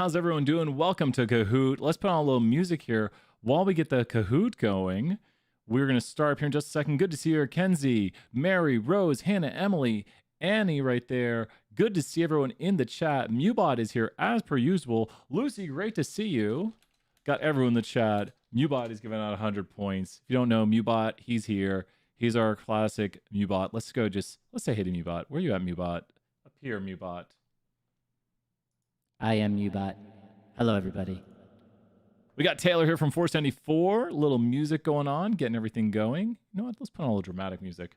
how's everyone doing? Welcome to Kahoot. Let's put on a little music here while we get the Kahoot going. We're going to start up here in just a second. Good to see you, Kenzie, Mary, Rose, Hannah, Emily, Annie right there. Good to see everyone in the chat. Mubot is here as per usual. Lucy, great to see you. Got everyone in the chat. Mubot is giving out 100 points. If you don't know Mubot, he's here. He's our classic Mubot. Let's say hey to Mubot. Where are you at, Mubot? Up here, Mubot. I am Mubot. Hello, everybody. We got Taylor here from 474. A little music going on, getting everything going. You know what? Let's put on a little dramatic music.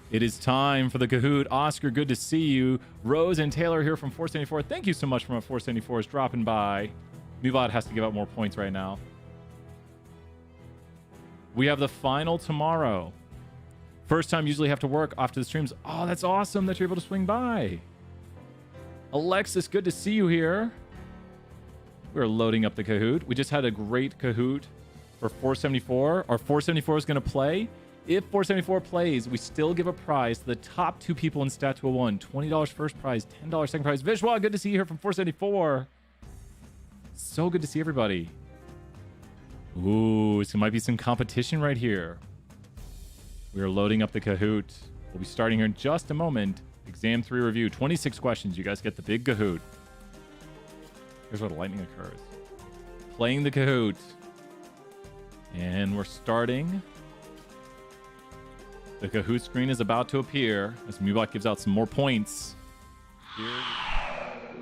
It is time for the Kahoot. Oscar, good to see you. Rose and Taylor here from 474. Thank you so much from 474 is dropping by. Mubot has to give out more points right now. We have the final tomorrow. First time usually have to work after the streams. Oh, that's awesome that you're able to swing by. Alexis, good to see you here. We're loading up the Kahoot. We just had a great Kahoot for 474. Our 474 is going to play. If 474 plays, we still give a prize to the top two people in Stat 201. $20 first prize, $10 second prize. Vishwa, good to see you here from 474. So good to see everybody. Ooh, so might be some competition right here. We are loading up the Kahoot. We'll be starting here in just a moment. Exam 3 review, 26 questions. You guys get the big Kahoot. Here's where the lightning occurs. Playing the Kahoot. And we're starting. The Kahoot screen is about to appear as Mubot gives out some more points. Here.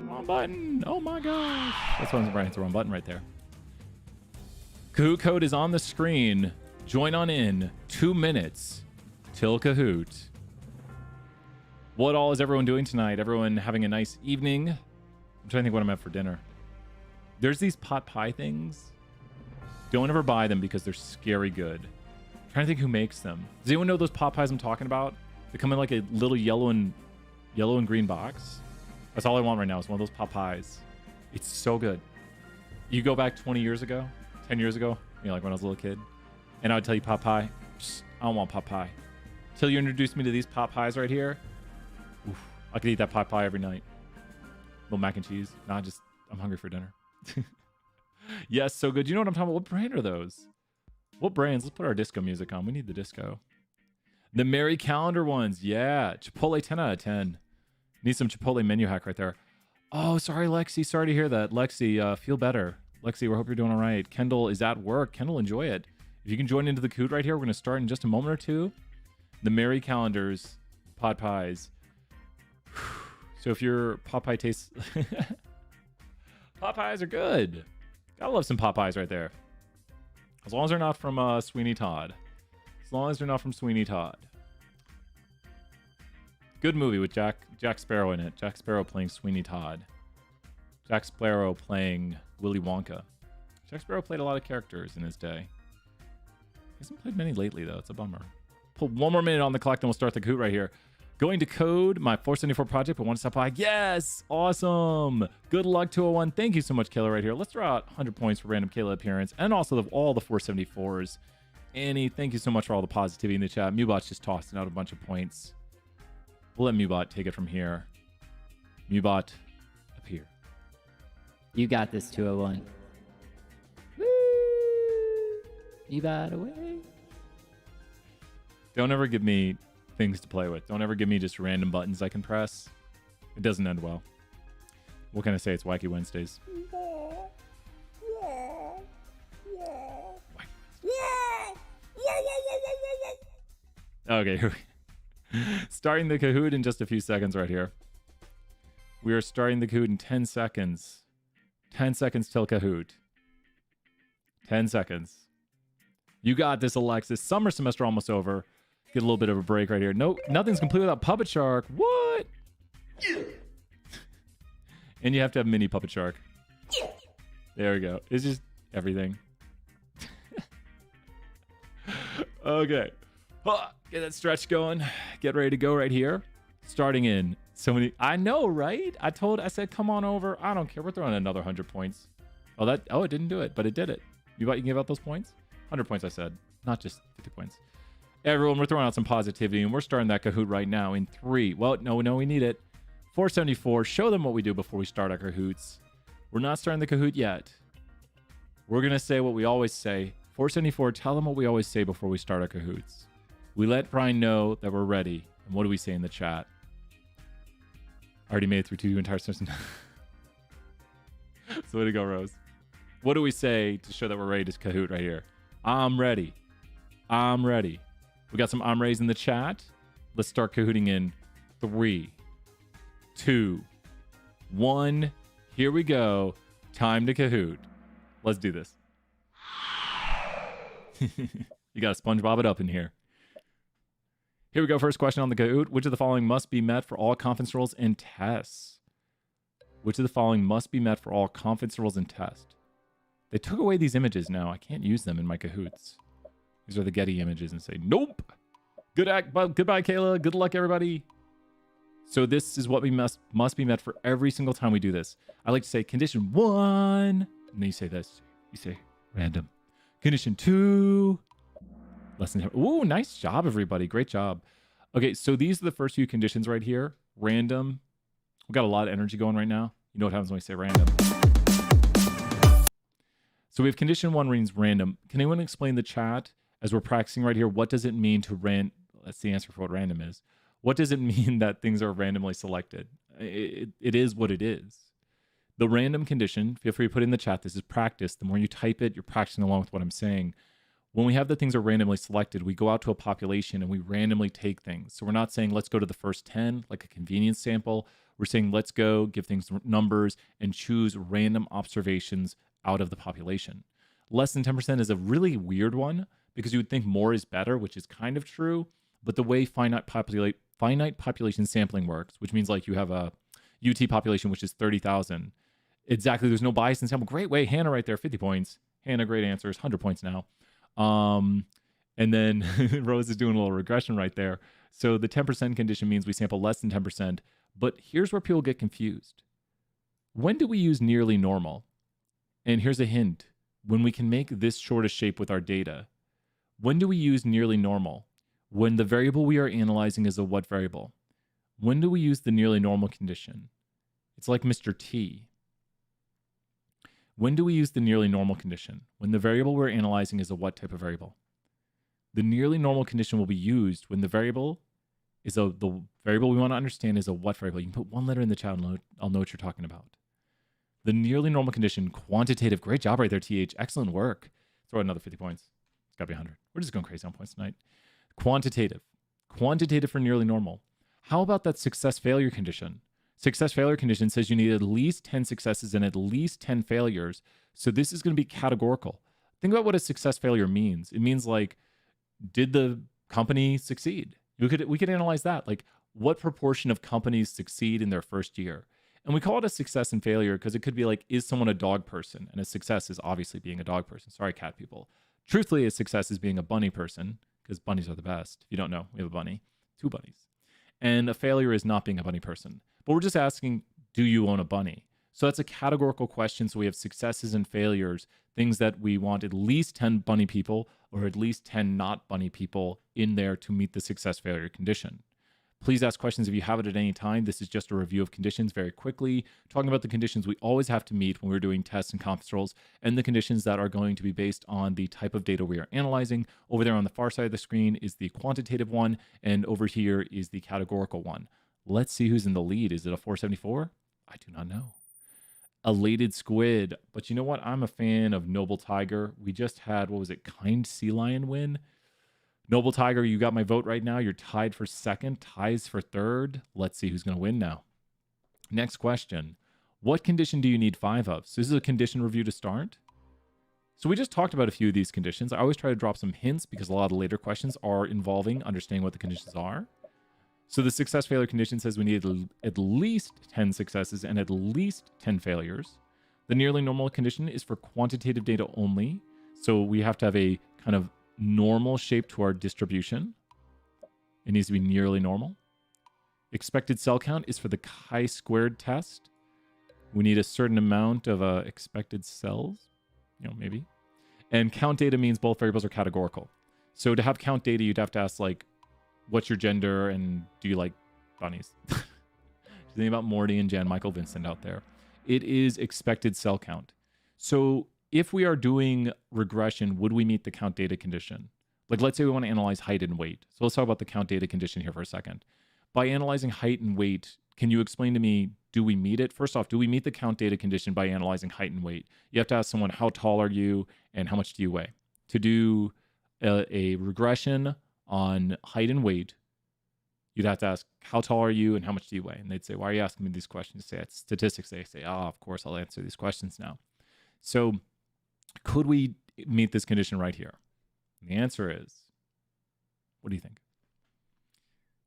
Wrong button. Oh my gosh. That's why I'm right. It's the wrong button right there. Kahoot code is on the screen. Join on in. 2 minutes till Kahoot. What all is everyone doing tonight? Everyone having a nice evening? I'm trying to think what I'm at for dinner. There's these pot pie things. Don't ever buy them because they're scary good. I'm trying to think who makes them. Does anyone know those pot pies I'm talking about? They come in like a little yellow and green box. That's all I want right now is one of those pot pies. It's so good. You go back 20 years ago, 10 years ago, you know, like when I was a little kid, and I would tell you pot pie. I don't want pot pie. Till you introduced me to these pot pies right here. Oof, I could eat that pot pie every night. Little mac and cheese. Nah, I'm hungry for dinner. Yes, so good. You know what I'm talking about? What brand are those? What brands? Let's put our disco music on. We need the disco. The Merry Calendar ones. Yeah. Chipotle 10 out of 10. Need some Chipotle menu hack right there. Oh, sorry, Lexi. Sorry to hear that. Lexi, feel better. Lexi, we hope you're doing all right. Kendall is at work. Kendall, enjoy it. If you can join into the Kahoot right here, we're going to start in just a moment or two. The Merry Calendars pot pies. So if your pot pie tastes... pot pies are good. Gotta love some pot pies right there. As long as they're not from Sweeney Todd. As long as they're not from Sweeney Todd. Good movie with Jack Sparrow in it. Jack Sparrow playing Sweeney Todd. Jack Sparrow playing Willy Wonka. Jack Sparrow played a lot of characters in his day. He hasn't played many lately, though. It's a bummer. Pull one more minute on the clock, then we'll start the Kahoot right here. Going to code my 474 project, but want to stop by. Yes! Awesome! Good luck, 201. Thank you so much, Kayla, right here. Let's throw out 100 points for random Kayla appearance and also all the 474s. Annie, thank you so much for all the positivity in the chat. Mubot's just tossing out a bunch of points. We'll let Mubot take it from here. Mubot, appear. You got this, 201. Woo! Mubot away. Don't ever give me things to play with. Don't ever give me just random buttons I can press. It doesn't end well. What can I say? It's Wacky Wednesdays. Okay, here we starting the Kahoot in just a few seconds right here. We are starting the Kahoot in 10 seconds. 10 seconds till Kahoot. 10 seconds. You got this, Alexis. Summer semester almost over. Get a little bit of a break right here. No, nothing's complete without Puppet Shark. What? And you have to have mini Puppet Shark. There we go. It's just everything. Okay. Get that stretch going. Get ready to go right here. Starting in so many. I know, right? I said, come on over. I don't care. We're throwing another 100 points. Oh, it didn't do it, but it did it. You can give out those points? 100 points, I said. Not just 50 points. Everyone, we're throwing out some positivity, and we're starting that Kahoot right now in 3. Well, no, we need it. 474, show them what we do before we start our Kahoots. We're not starting the Kahoot yet. We're going to say what we always say. 474, tell them what we always say before we start our Kahoots. We let Brian know that we're ready. And what do we say in the chat? Already made it through 2 entire sessions. So way to go, Rose. What do we say to show that we're ready to Kahoot right here? I'm ready. I'm ready. We got some I'm ready's in the chat. Let's start Kahooting in 3, 2, 1. Here we go. Time to Kahoot. Let's do this. You got to SpongeBob it up in here. Here we go. First question on the Kahoot. Which of the following must be met for all conference roles and tests? Which of the following must be met for all conference roles and tests? They took away these images now. I can't use them in my Kahoots. These are the Getty images and say, nope. Goodbye, Kayla. Good luck, everybody. So this is what we must be met for every single time we do this. I like to say condition 1. And then you say this. You say random. Condition 2. Less than. Ooh, nice job, everybody. Great job. Okay, so these are the first few conditions right here. Random. We've got a lot of energy going right now. You know what happens when we say random. So we have condition 1 means random. Can anyone explain the chat as we're practicing right here? What does it mean to That's the answer for what random is. What does it mean that things are randomly selected? It is what it is. The random condition, feel free to put in the chat. This is practice. The more you type it, you're practicing along with what I'm saying. When we have the things are randomly selected, we go out to a population and we randomly take things. So we're not saying let's go to the first 10, like a convenience sample. We're saying let's go, give things numbers, and choose random observations out of the population. Less than 10% is a really weird one because you would think more is better, which is kind of true. But the way finite population sampling works, which means like you have a UT population, which is 30,000. Exactly. There's no bias in sample. Great way. Hannah right there, 50 points. Hannah, great answers, 100 points now. And then Rose is doing a little regression right there. So the 10% condition means we sample less than 10%. But here's where people get confused. When do we use nearly normal? And here's a hint. When we can make this shortest shape with our data. When do we use nearly normal? When the variable we are analyzing is a what variable? When do we use the nearly normal condition? It's like Mr. T. When do we use the nearly normal condition? When the variable we're analyzing is a what type of variable? The nearly normal condition will be used when the variable is the variable we want to understand is a what variable. You can put one letter in the chat and I'll know what you're talking about. The nearly normal condition, quantitative. Great job right there, TH. Excellent work. Throw another 50 points. It's got to be 100. We're just going crazy on points tonight. Quantitative. Quantitative for nearly normal. How about that success failure condition? Success failure condition says you need at least 10 successes and at least 10 failures. So this is going to be categorical. Think about what a success failure means. It means like, did the company succeed? We could analyze that. Like, what proportion of companies succeed in their first year? And we call it a success and failure because it could be like, is someone a dog person? And a success is obviously being a dog person. Sorry, cat people. Truthfully, a success is being a bunny person because bunnies are the best. If you don't know, we have a bunny, 2 bunnies. And a failure is not being a bunny person. But we're just asking, do you own a bunny? So that's a categorical question. So we have successes and failures, things that we want at least 10 bunny people or at least 10 not bunny people in there to meet the success failure condition. Please ask questions if you have it at any time. This is just a review of conditions very quickly, talking about the conditions we always have to meet when we're doing tests and conference roles, and the conditions that are going to be based on the type of data we are analyzing. Over there on the far side of the screen is the quantitative one, and over here is the categorical one. Let's see who's in the lead. Is it a 474? I do not know. Elated Squid. But you know what? I'm a fan of Noble Tiger. We just had, what was it, Kind Sea Lion win? Noble Tiger, you got my vote right now. You're tied for second, ties for third. Let's see who's going to win now. Next question. What condition do you need 5 of? So this is a condition review to start. So we just talked about a few of these conditions. I always try to drop some hints because a lot of the later questions are involving understanding what the conditions are. So the success failure condition says we need at least 10 successes and at least 10 failures. The nearly normal condition is for quantitative data only. So we have to have a kind of normal shape to our distribution. It needs to be nearly normal. Expected cell count is for the chi-squared test. We need a certain amount of expected cells, maybe. And count data means both variables are categorical. So to have count data, you'd have to ask like, what's your gender and do you like bunnies? Just Think about Morty and Jan Michael Vincent out there. It is expected cell count. So if we are doing regression, would we meet the count data condition? Like, let's say we want to analyze height and weight. So let's talk about the count data condition here for a second. By analyzing height and weight, can you explain to me, do we meet it? First off, do we meet the count data condition by analyzing height and weight? You have to ask someone, how tall are you and how much do you weigh? To do a regression on height and weight, you'd have to ask, how tall are you and how much do you weigh? And they'd say, why are you asking me these questions? Say, it's statistics. They say, of course, I'll answer these questions now. So could we meet this condition right here? And the answer is, what do you think?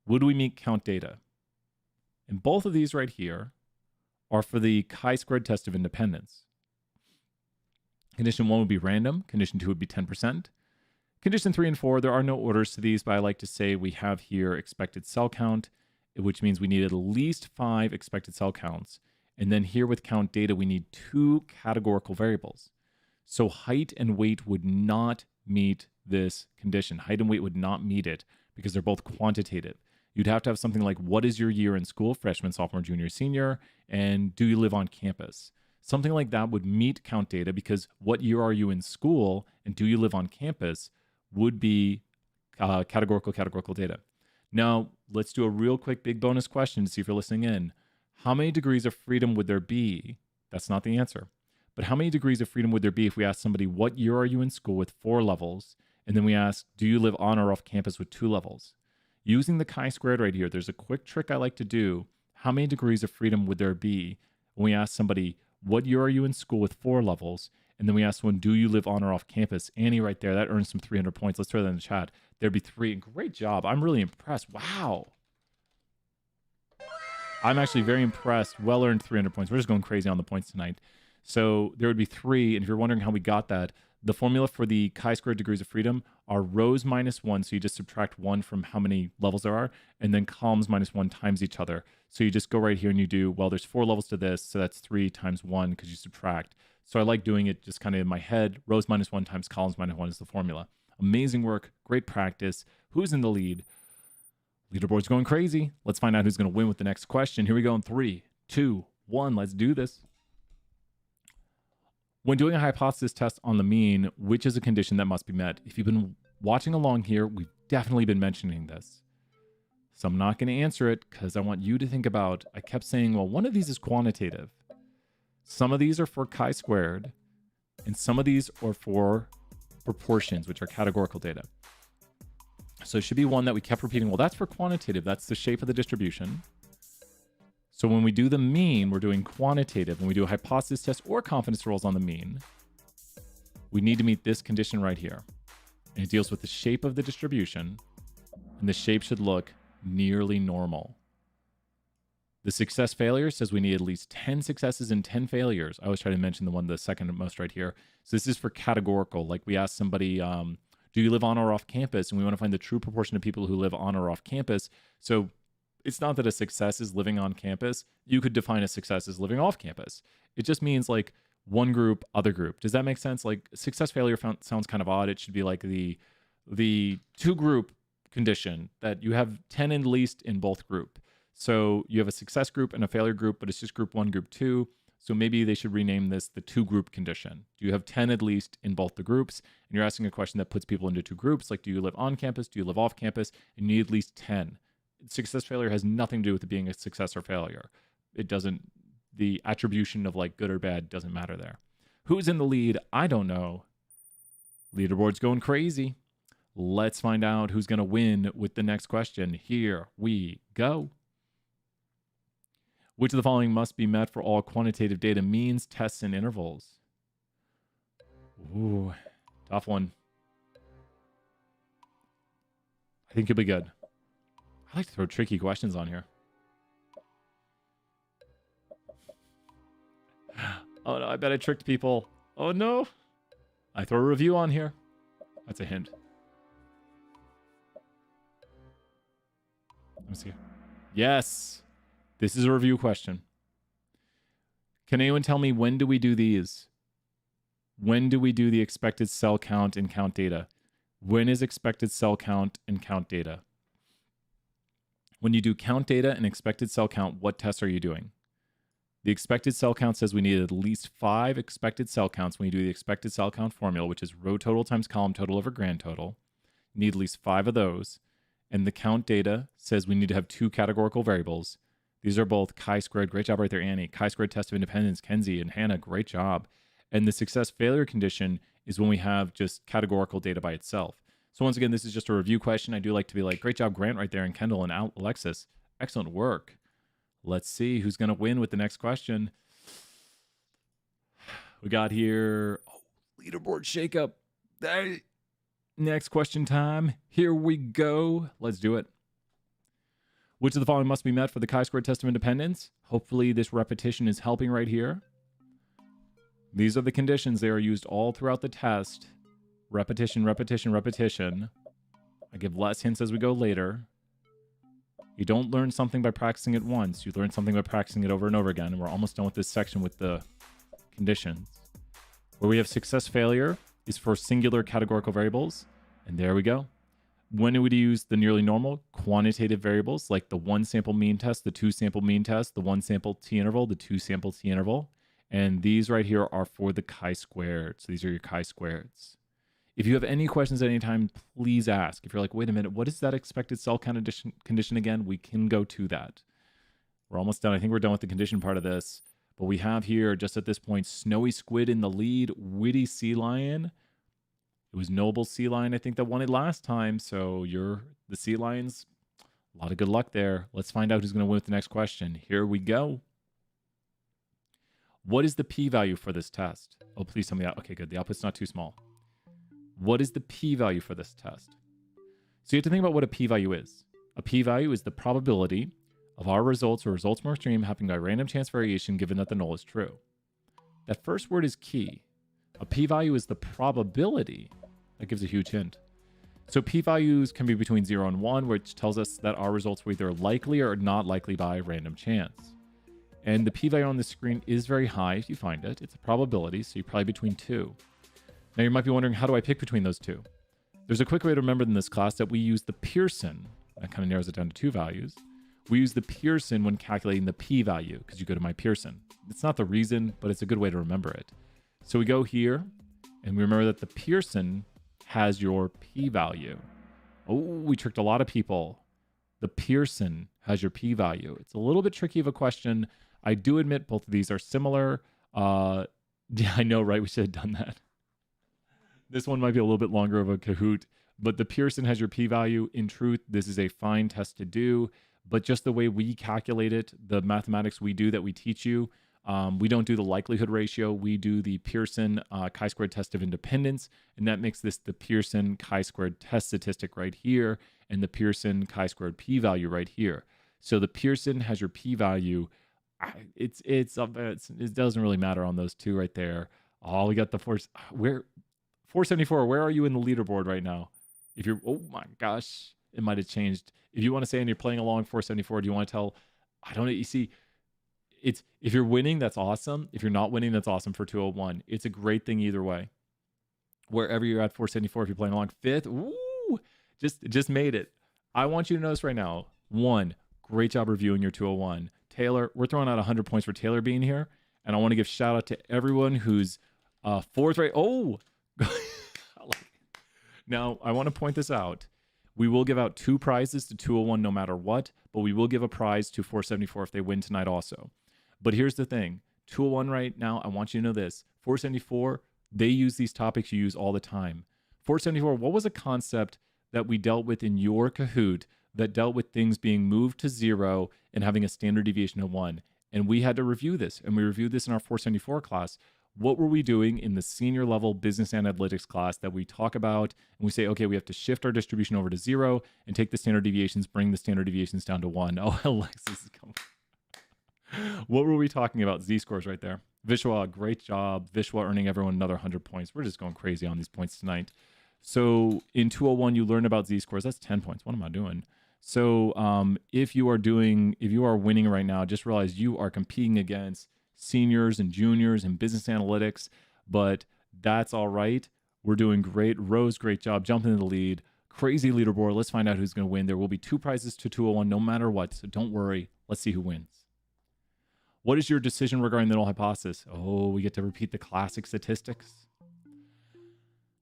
Would we meet count data? And both of these right here are for the chi-squared test of independence. Condition 1 would be random. Condition 2 would be 10%. Condition 3 and 4, there are no orders to these, but I like to say we have here expected cell count, which means we need at least 5 expected cell counts. And then here with count data, we need 2 categorical variables. So height and weight would not meet this condition. Height and weight would not meet it because they're both quantitative. You'd have to have something like, what is your year in school, freshman, sophomore, junior, senior, and do you live on campus? Something like that would meet count data because what year are you in school and do you live on campus would be categorical data. Now, let's do a real quick big bonus question to see if you're listening in. How many degrees of freedom would there be? That's not the answer. But how many degrees of freedom would there be if we asked somebody, what year are you in school with 4 levels? And then we ask, do you live on or off campus with 2 levels? Using the chi-squared right here, there's a quick trick I like to do. How many degrees of freedom would there be when we ask somebody, what year are you in school with 4 levels? And then we ask someone, do you live on or off campus? Annie right there, that earns some 300 points. Let's throw that in the chat. There'd be 3. Great job. I'm really impressed. Wow. I'm actually very impressed. Well earned 300 points. We're just going crazy on the points tonight. So there would be 3. And if you're wondering how we got that, the formula for the chi-squared degrees of freedom are rows minus 1. So you just subtract 1 from how many levels there are, and then columns minus 1 times each other. So you just go right here and you do, well, there's 4 levels to this. So that's 3 times 1 because you subtract. So I like doing it just kind of in my head. Rows minus 1 times columns minus 1 is the formula. Amazing work. Great practice. Who's in the lead? Leaderboard's going crazy. Let's find out who's going to win with the next question. Here we go in 3, 2, 1. Let's do this. When doing a hypothesis test on the mean, which is a condition that must be met? If you've been watching along here, we've definitely been mentioning this. So I'm not going to answer it because I want you to think about, I kept saying, well, one of these is quantitative. Some of these are for chi-squared, and some of these are for proportions, which are categorical data. So it should be one that we kept repeating. Well, that's for quantitative. That's the shape of the distribution. So when we do the mean, we're doing quantitative. When we do a hypothesis test or confidence rolls on the mean, we need to meet this condition right here. And it deals with the shape of the distribution, and the shape should look nearly normal. The success failure says we need at least 10 successes and 10 failures. I always try to mention the second most right here. So this is for categorical. Like we ask somebody, do you live on or off campus? And we want to find the true proportion of people who live on or off campus. So it's not that a success is living on campus. You could define a success as living off campus. It just means like one group, other group. Does that make sense? Like success failure sounds kind of odd. It should be like the 2 group condition that you have 10 at least in both group. So you have a success group and a failure group, but it's just group 1, group 2. So maybe they should rename this the 2 group condition. Do you have 10 at least in both the groups? And you're asking a question that puts people into 2 groups. Like, do you live on campus? Do you live off campus? And you need at least 10. Success failure has nothing to do with it being a success or failure. It doesn't, the attribution of like good or bad doesn't matter there. Who's in the lead? I don't know. Leaderboard's going crazy. Let's find out who's going to win with the next question. Here we go. Which of the following must be met for all quantitative data means, tests, and intervals? Ooh, tough one. I think you'll be good. I like to throw tricky questions on here. Oh no, I bet I tricked people. Oh no. I throw a review on here. That's a hint. Let me see. Yes. This is a review question. Can anyone tell me when do we do these? When do we do the expected cell count and count data? When is expected cell count and count data? When you do count data and expected cell count, what tests are you doing? The expected cell count says we need at least 5 expected cell counts when you do the expected cell count formula, which is row total times column total over grand total. You need at least 5 of those. And the count data says we need to have 2 categorical variables. These are both chi-squared. Great job right there, Annie. Chi-squared test of independence. Kenzie and Hannah, great job. And the success failure condition is when we have just categorical data by itself. So once again, this is just a review question. I do like to be like, great job, Grant, right there, and Kendall and Alexis. Excellent work. Let's see who's going to win with the next question. We got here, leaderboard shakeup. Hey. Next question time. Here we go. Let's do it. Which of the following must be met for the chi-squared test of independence? Hopefully this repetition is helping right here. These are the conditions. They are used all throughout the test. Repetition, repetition, repetition. I give less hints as we go later. You don't learn something by practicing it once. You learn something by practicing it over and over again. And we're almost done with this section with the conditions. Where we have success failure is for singular categorical variables. And there we go. When would you use the nearly normal quantitative variables like the 1 sample mean test, the 2 sample mean test, the 1 sample t-interval, the 2 sample t-interval. And these right here are for the chi-squared. So these are your chi-squareds. If you have any questions at any time, please ask. If you're like, wait a minute, what is that expected cell count condition again? We can go to that. We're almost done. I think we're done with the condition part of this. But we have here, just at this point, Snowy Squid in the lead, Witty Sea Lion. It was Noble Sea Lion, I think, that won it last time. So you're the Sea Lions. A lot of good luck there. Let's find out who's going to win with the next question. Here we go. What is the p-value for this test? Oh, please tell me that. Okay, good. The output's not too small. What is the p-value for this test? So you have to think about what a p-value is. A p-value is the probability of our results or results from our stream happening by random chance variation given that the null is true. That first word is key. A p-value is the probability. That gives a huge hint. So p-values can be between 0 and 1, which tells us that our results were either likely or not likely by random chance. And the p-value on the screen is very high if you find it. It's a probability, so you're probably between 2. Now you might be wondering, how do I pick between those two? There's a quick way to remember in this class that we use the Pearson. That kind of narrows it down to 2 values. We use the Pearson when calculating the p-value because you go to my Pearson. It's not the reason, but it's a good way to remember it. So we go here and we remember that the Pearson has your p-value. Oh, we tricked a lot of people. The Pearson has your p-value. It's a little bit tricky of a question. I do admit both of these are similar. Yeah, I know, right? We should have done that. This one might be a little bit longer of a Kahoot, but the Pearson has your p-value. In truth, this is a fine test to do, but just the way we calculate it, the mathematics we do that we teach you, we don't do the likelihood ratio. We do the Pearson chi-squared test of independence, and that makes this the Pearson chi-squared test statistic right here and the Pearson chi-squared p-value right here. So the Pearson has your p-value. It doesn't really matter on those two right there. Oh, we got the force. 474, where are you in the leaderboard right now? If you're, oh my gosh, it might have changed. If you want to say and you're playing along 474, do you want to tell, I don't know, you see, it's, if you're winning, that's awesome. If you're not winning, that's awesome for 201. It's a great thing either way. Wherever you're at 474, if you're playing along 5th, woo, just made it. I want you to notice right now, 1, great job reviewing your 201. Taylor, we're throwing out 100 points for Taylor being here. And I want to give shout out to everyone who's 4th rate. Oh, now, I want to point this out. We will give out 2 prizes to 201 no matter what, but we will give a prize to 474 if they win tonight also. But here's the thing. 201 right now, I want you to know this. 474, they use these topics you use all the time. 474, what was a concept that we dealt with in your Kahoot that dealt with things being moved to 0 and having a standard deviation of 1? And we had to review this, and we reviewed this in our 474 class. What were we doing in the senior level business analytics class that we talk about and we say, okay, we have to shift our distribution over to 0 and take the standard deviations, bring the standard deviations down to 1. Oh, Alexis is coming. What were we talking about? Z-scores right there. Vishwa, great job. Vishwa earning everyone another 100 points. We're just going crazy on these points tonight. So in 201, you learn about Z-scores. That's 10 points. What am I doing? So if you are winning right now, just realize you are competing against seniors and juniors and business analytics, but that's all right. We're doing great. Rose, great job jumping in the lead. Crazy leaderboard. Let's find out who's going to win. There will be 2 prizes to 201 no matter what, so don't worry. Let's see who wins. What is your decision regarding the null hypothesis? Oh, we get to repeat the classic statistics.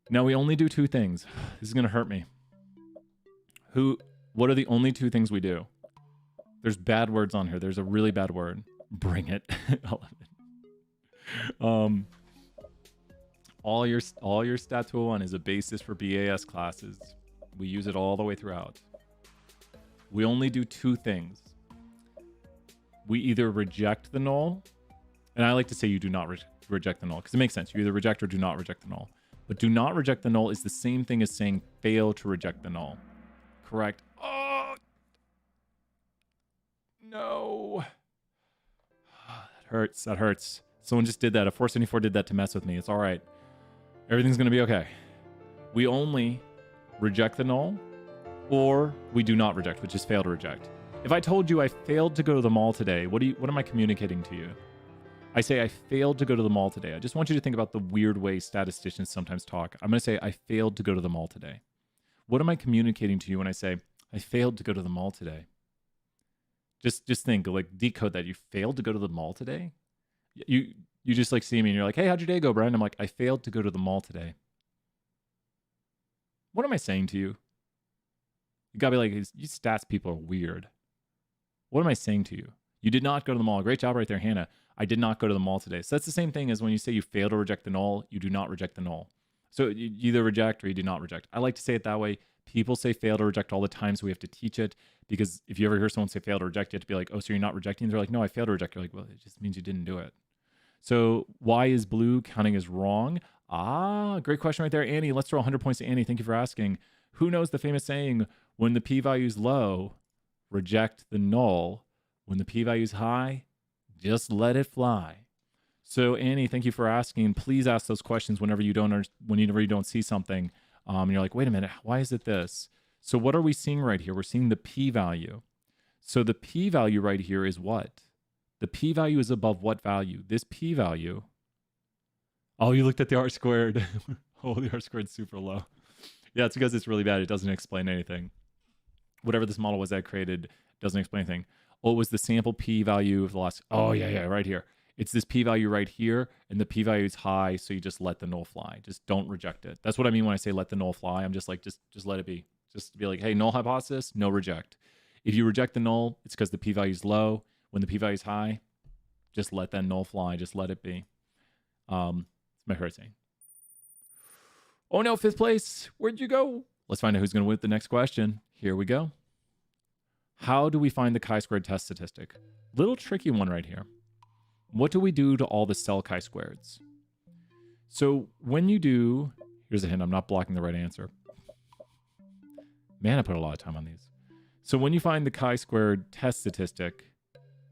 Now, we only do 2 things. This is going to hurt me. What are the only 2 things we do? There's bad words on here. There's a really bad word. Bring it. I love it. All your stat 201 is a basis for BAS classes. We use it all the way throughout. We only do 2 things. We either reject the null, and I like to say you do not reject the null because it makes sense. You either reject or do not reject the null. But do not reject the null is the same thing as saying fail to reject the null. Correct? Oh, no. That hurts. That hurts. Someone just did that. A 474 did that to mess with me. It's all right. Everything's going to be okay. We only reject the null, or we do not reject, which is fail to reject. If I told you I failed to go to the mall today, what am I communicating to you? I say I failed to go to the mall today. I just want you to think about the weird way statisticians sometimes talk. I'm going to say I failed to go to the mall today. What am I communicating to you when I say I failed to go to the mall today? Just think, like, decode that. You failed to go to the mall today? You just like see me and you're like, hey, how'd your day go, Brian? I'm like, I failed to go to the mall today. What am I saying to you? You gotta be like, you stats people are weird. What am I saying to you? You did not go to the mall. Great job right there, Hannah. I did not go to the mall today. So that's the same thing as when you say you fail to reject the null, you do not reject the null. So you either reject or you do not reject. I like to say it that way. People say fail to reject all the time, so we have to teach it. Because if you ever hear someone say fail to reject, you have to be like, oh, so you're not rejecting? They're like, no, I failed to reject. You're like, well, it just means you didn't do it. So why is blue counting as wrong? Ah, great question right there, Annie. Let's throw 100 points to Annie. Thank you for asking. Who knows the famous saying, when the p-value is low, reject the null. When the p-value is high, just let it fly. So Annie, thank you for asking. Please ask those questions whenever you don't see something. And you're like, wait a minute, why is it this? So what are we seeing right here? We're seeing the p-value. So the p-value right here is what? The p-value is above what value? This p-value. Oh, you looked at the r-squared. Oh, the r-squared is super low. Yeah, it's because it's really bad. It doesn't explain anything. Whatever this model was that I created doesn't explain anything. Oh, it was the sample p-value of the last. Oh, yeah, right here. It's this p-value right here, and the p-value is high, so you just let the null fly. Just don't reject it. That's what I mean when I say let the null fly. I'm just like, just let it be. Just be like, hey, null hypothesis, no reject. If you reject the null, it's because the p-value is low. When the p-value is high, just let that null fly. Just let it be. It's my favorite saying. Oh no, 5th place. Where'd you go? Let's find out who's going to win the next question. Here we go. How do we find the chi-squared test statistic? Little tricky one right here. What do we do to all the cell chi-squareds? So when you do, here's a hint, I'm not blocking the right answer. Man, I put a lot of time on these. So when you find the chi-squared test statistic,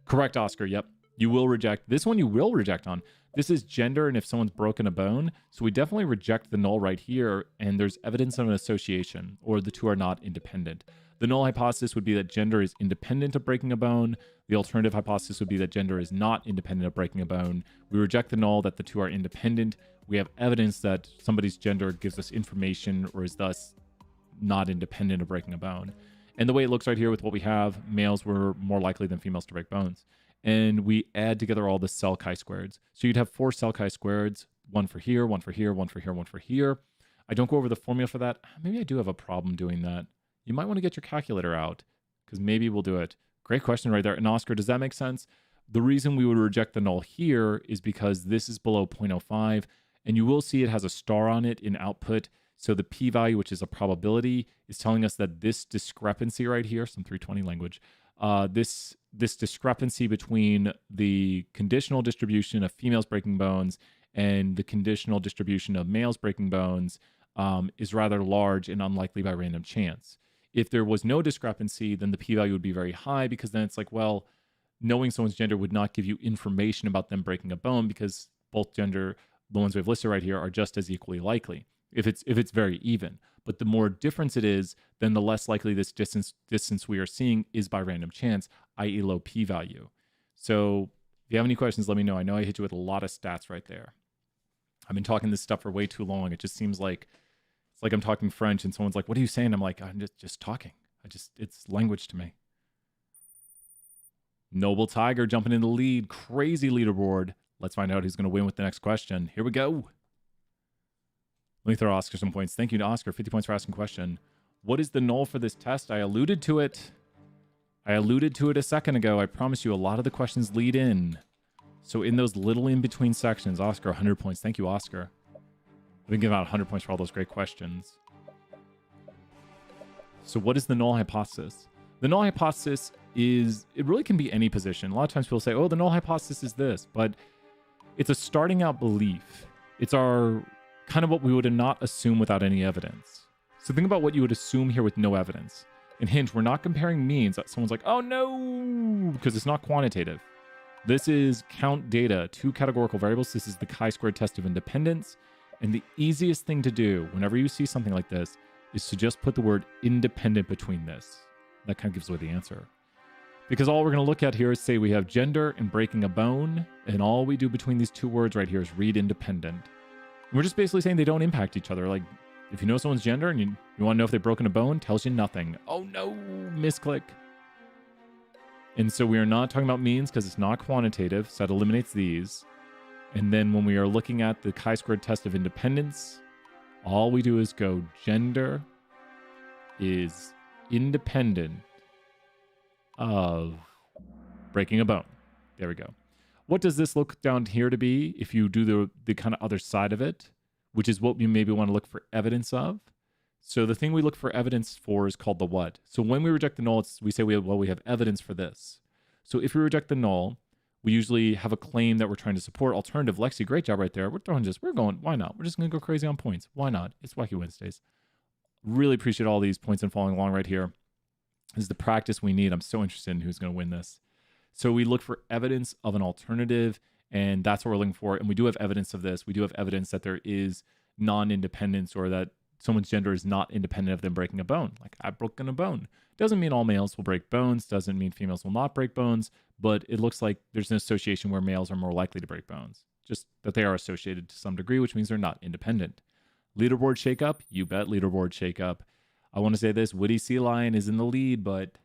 correct, Oscar, yep, you will reject. This one you will reject on. This is gender and if someone's broken a bone. So we definitely reject the null right here, and there's evidence of an association, or the two are not independent. The null hypothesis would be that gender is independent of breaking a bone. The alternative hypothesis would be that gender is not independent of breaking a bone. We reject the null that the two are independent. We have evidence that somebody's gender gives us information or is thus not independent of breaking a bone. And the way it looks right here with what we have, males were more likely than females to break bones. And we add together all the cell chi-squareds. So you'd have 4 cell chi-squareds, one for here, one for here, one for here, one for here. I don't go over the formula for that. Maybe I do have a problem doing that. You might want to get your calculator out because maybe we'll do it. Great question right there. And Oscar, does that make sense? The reason we would reject the null here is because this is below 0.05, and you will see it has a star on it in output. So the p-value, which is a probability, is telling us that this discrepancy right here, some 320 language, this discrepancy between the conditional distribution of females breaking bones and the conditional distribution of males breaking bones is rather large and unlikely by random chance. If there was no discrepancy, then the p-value would be very high because then it's like, well, knowing someone's gender would not give you information about them breaking a bone because both gender, the ones we've listed right here, are just as equally likely if it's very even. But the more difference it is, then the less likely this distance we are seeing is by random chance, i.e. low p-value. So if you have any questions, let me know. I know I hit you with a lot of stats right there. I've been talking this stuff for way too long. It just seems like It's like I'm talking French and someone's like, what are you saying? I'm like, I'm just talking. It's language to me. Noble Tiger jumping in the lead. Crazy leaderboard. Let's find out who's going to win with the next question. Here we go. Let me throw Oscar some points. Thank you to Oscar. 50 points for asking question. What is the null for this test? I alluded to it. A second ago. I promise you a lot of the questions lead in. So in those little in-between sections, Oscar, 100 points. Thank you, Oscar. I've been giving out 100 points for all those great questions. So what is the null hypothesis? The null hypothesis is, it really can be any position. A lot of times people say, oh, the null hypothesis is this, but it's a starting out belief. It's our kind of what we would not assume without any evidence. So think about what you would assume here with no evidence. In Hinge, we're not comparing means. Someone's like, oh no, because it's not quantitative. This is count data, two categorical variables. This is the chi-squared test of independence. And the easiest thing to do whenever you see something like this is to just put the word independent between this. That kind of gives away the answer. Because all we're going to look at here is say we have gender and breaking a bone, and all we do between these two words right here is read independent. And we're just basically saying they don't impact each other. Like, if you know someone's gender and you want to know if they've broken a bone, tells you nothing. Oh no, misclick. And so we are not talking about means because it's not quantitative, so that eliminates these. And then when we are looking at the chi-squared test of independence, all we do is go gender is independent of breaking a bone. There we go. What does this look down here to be if you do the kind of other side of it, which is what you maybe want to look for evidence of? So the thing we look for evidence for is called the what. So when we reject the null, we say we have evidence for this. So if we reject the null, we usually have a claim that we're trying to support. Alternative, Lexi, great job right there. We're going, why not? We're just going to go crazy on points. Why not? It's Wacky Wednesdays. Really appreciate all these points and following along right here. This is the practice we need. I'm so interested in who's going to win this. So we look for evidence of an alternative, and that's what we're looking for. And we do have evidence of this. We do have evidence that there is non-independence, or that someone's gender is not independent of them breaking a bone. Like, I've broken a bone. Doesn't mean all males will break bones. Doesn't mean females will not break bones. But it looks like there's an association where males are more likely to break bones. Just that they are associated to some degree, which means they're not independent. Leaderboard shakeup? You bet leaderboard shakeup. I want to say this. Woody Sea Lion is in the lead, but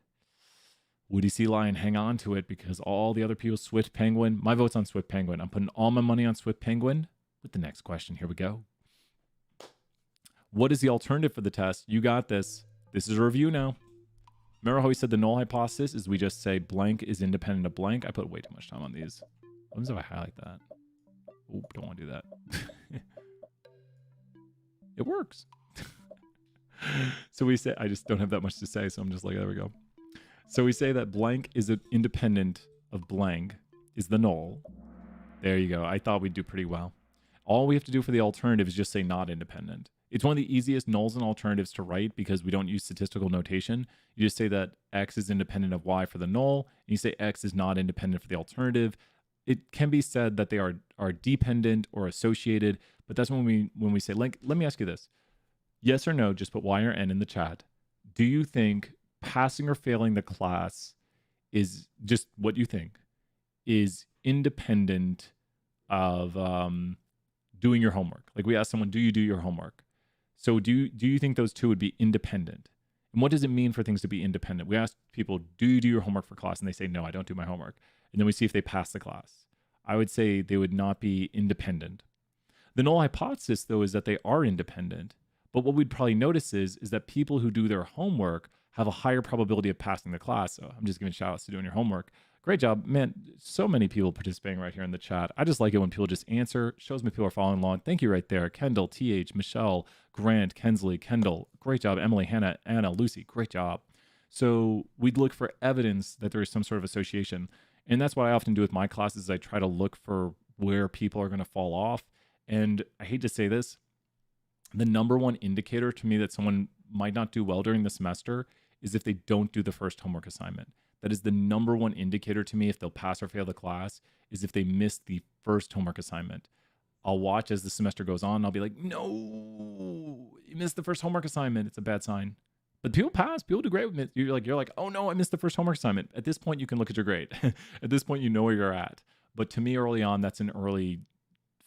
Woody Sea Lion, hang on to it because all the other people, Swift Penguin. My vote's on Swift Penguin. I'm putting all my money on Swift Penguin with the next question. Here we go. What is the alternative for the test? You got this. This is a review now. Remember how we said the null hypothesis is we just say blank is independent of blank? I put way too much time on these. What happens if I highlight that? Oop, don't want to do that. It works. So we say, I just don't have that much to say, so I'm just like, there we go. So we say that blank is independent of blank is the null. There you go. I thought we'd do pretty well. All we have to do for the alternative is just say not independent. It's one of the easiest nulls and alternatives to write because we don't use statistical notation. You just say that X is independent of Y for the null, and you say X is not independent for the alternative. It can be said that they are dependent or associated, but that's when we say, like, let me ask you this. Yes or no, just put Y or N in the chat. Do you think passing or failing the class is just what you think is independent of doing your homework? Like, we asked someone, do you do your homework? So do you think those two would be independent? And what does it mean for things to be independent? We asked people, do you do your homework for class? And they say, no, I don't do my homework. And then we see if they pass the class. I would say they would not be independent. The null hypothesis, though, is that they are independent. But what we'd probably notice is that people who do their homework have a higher probability of passing the class. So I'm just giving shout outs to doing your homework. Great job. Man, so many people participating right here in the chat. I just like it when people just answer. Shows me people are following along. Thank you right there. Kendall, TH, Michelle, Grant, Kensley, Kendall. Great job. Emily, Hannah, Anna, Lucy. Great job. So we'd look for evidence that there is some sort of association. And that's what I often do with my classes. I try to look for where people are going to fall off. And I hate to say this, the number one indicator to me that someone might not do well during the semester is if they don't do the first homework assignment. That is the number one indicator to me if they'll pass or fail the class, is if they miss the first homework assignment. I'll watch as the semester goes on. And I'll be like, no, you missed the first homework assignment. It's a bad sign. But people pass. People do great with it. You're like, oh no, I missed the first homework assignment. At this point, you can look at your grade. At this point, you know where you're at. But to me, early on, that's an early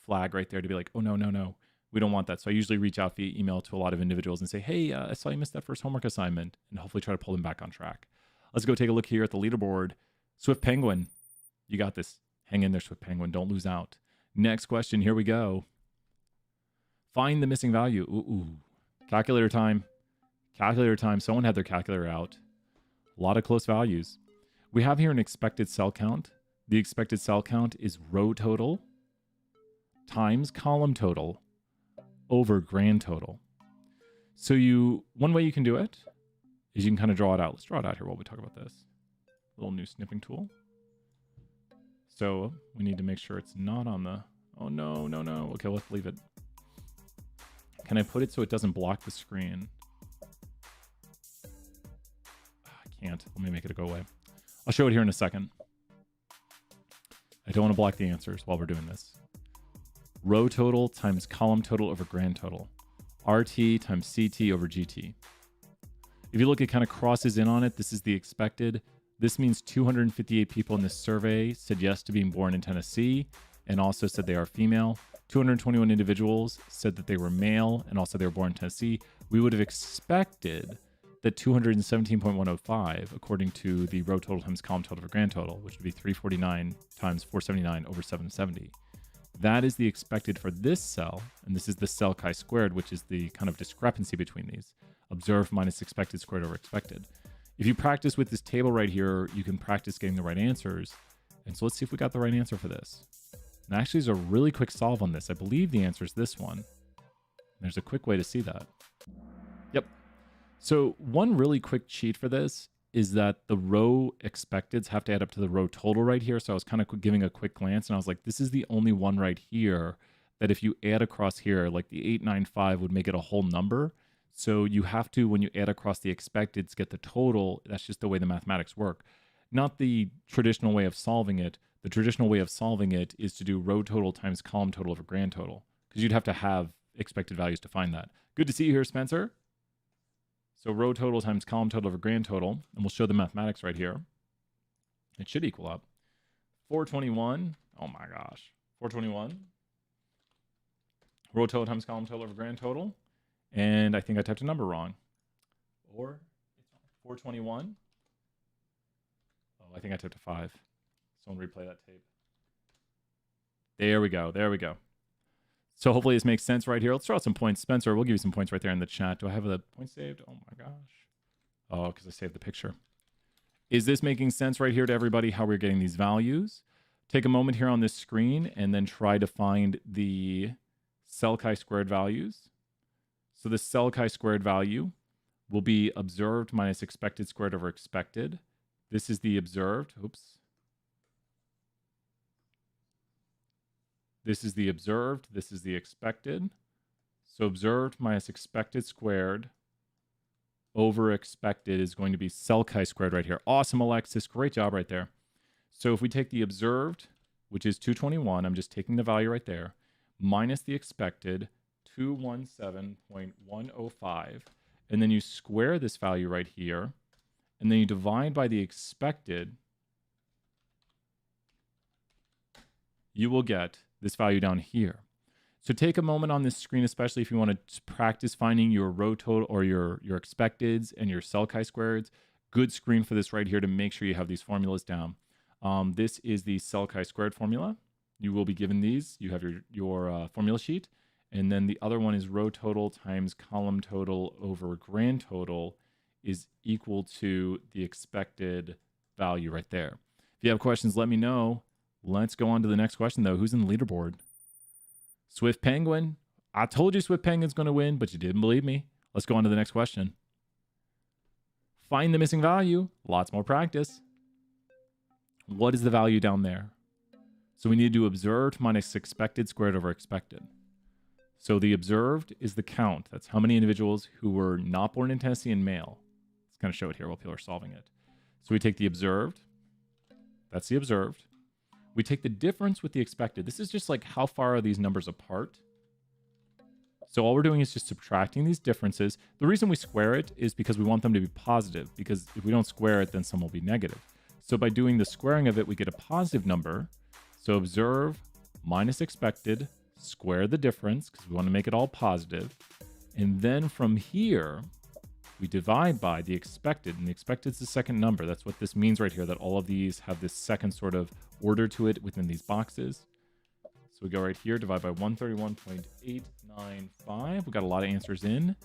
flag right there to be like, oh no. We don't want that. So I usually reach out via email to a lot of individuals and say, hey, I saw you missed that first homework assignment, and hopefully try to pull them back on track. Let's go take a look here at the leaderboard. Swift Penguin, you got this. Hang in there, Swift Penguin. Don't lose out. Next question. Here we go. Find the missing value. Ooh. Calculator time. Calculator time. Someone had their calculator out. A lot of close values. We have here an expected cell count. The expected cell count is row total times column total over grand total. So one way you can do it is you can kind of draw it out. Let's draw it out here while we talk about this. Little new snipping tool. So we need to make sure it's not on the, oh no. Okay, let's leave it. Can I put it so it doesn't block the screen? I can't. Let me make it go away. I'll show it here in a second. I don't want to block the answers while we're doing this. Row total times column total over grand total. RT times CT over GT. If you look, it kind of crosses in on it. This is the expected. This means 258 people in this survey said yes to being born in Tennessee and also said they are female. 221 individuals said that they were male and also they were born in Tennessee. We would have expected that 217.105, according to the row total times column total over grand total, which would be 349 times 479 over 770. That is the expected for this cell, and this is the cell chi-squared, which is the kind of discrepancy between these. Observed minus expected squared over expected. If you practice with this table right here, you can practice getting the right answers. And so let's see if we got the right answer for this. And actually, there's a really quick solve on this. I believe the answer is this one. There's a quick way to see that. Yep. So one really quick cheat for this is that the row expecteds have to add up to the row total right here. So I was kind of giving a quick glance and I was like, this is the only one right here that if you add across here, like the 895 would make it a whole number. So you have to, when you add across the expecteds, get the total. That's just the way the mathematics work. Not the traditional way of solving it. The traditional way of solving it is to do row total times column total over grand total, because you'd have to have expected values to find that. Good to see you here, Spencer. So row total times column total over grand total, and we'll show the mathematics right here. It should equal up. 421, oh my gosh, 421. Row total times column total over grand total. And I think I typed a number wrong. Or 421. Oh, I think I typed a 5. Someone replay that tape. There we go. There we go. So hopefully this makes sense right here. Let's throw out some points. Spencer, we'll give you some points right there in the chat. Do I have the point saved? Oh my gosh. Oh, because I saved the picture. Is this making sense right here to everybody, how we're getting these values? Take a moment here on this screen and then try to find the cell chi-squared values. So the cell chi-squared value will be observed minus expected squared over expected. This is the observed. Oops. This is the observed. This is the expected. So observed minus expected squared over expected is going to be cell chi-squared right here. Awesome, Alexis. Great job right there. So if we take the observed, which is 221, I'm just taking the value right there, minus the expected, 217.105, and then you square this value right here, and then you divide by the expected, you will get this value down here. So take a moment on this screen, especially if you want to practice finding your row total or your expecteds and your cell chi-squareds. Good screen for this right here to make sure you have these formulas down. This is the cell chi-squared formula. You will be given these. You have your formula sheet. And then the other one is row total times column total over grand total is equal to the expected value right there. If you have questions, let me know. Let's go on to the next question, though. Who's in the leaderboard? Swift Penguin. I told you Swift Penguin's going to win, but you didn't believe me. Let's go on to the next question. Find the missing value. Lots more practice. What is the value down there? So we need to do observed minus expected squared over expected. So the observed is the count. That's how many individuals who were not born in Tennessee and male. Let's kind of show it here while people are solving it. So we take the observed. That's the observed. We take the difference with the expected. This is just like how far are these numbers apart. So all we're doing is just subtracting these differences. The reason we square it is because we want them to be positive, because if we don't square it, then some will be negative. So by doing the squaring of it, we get a positive number. So observe minus expected square the difference because we want to make it all positive. And then from here, we divide by the expected, and the expected is the second number. That's what this means right here, that all of these have this second sort of order to it within these boxes. So we go right here, divide by 131.895. We got a lot of answers in.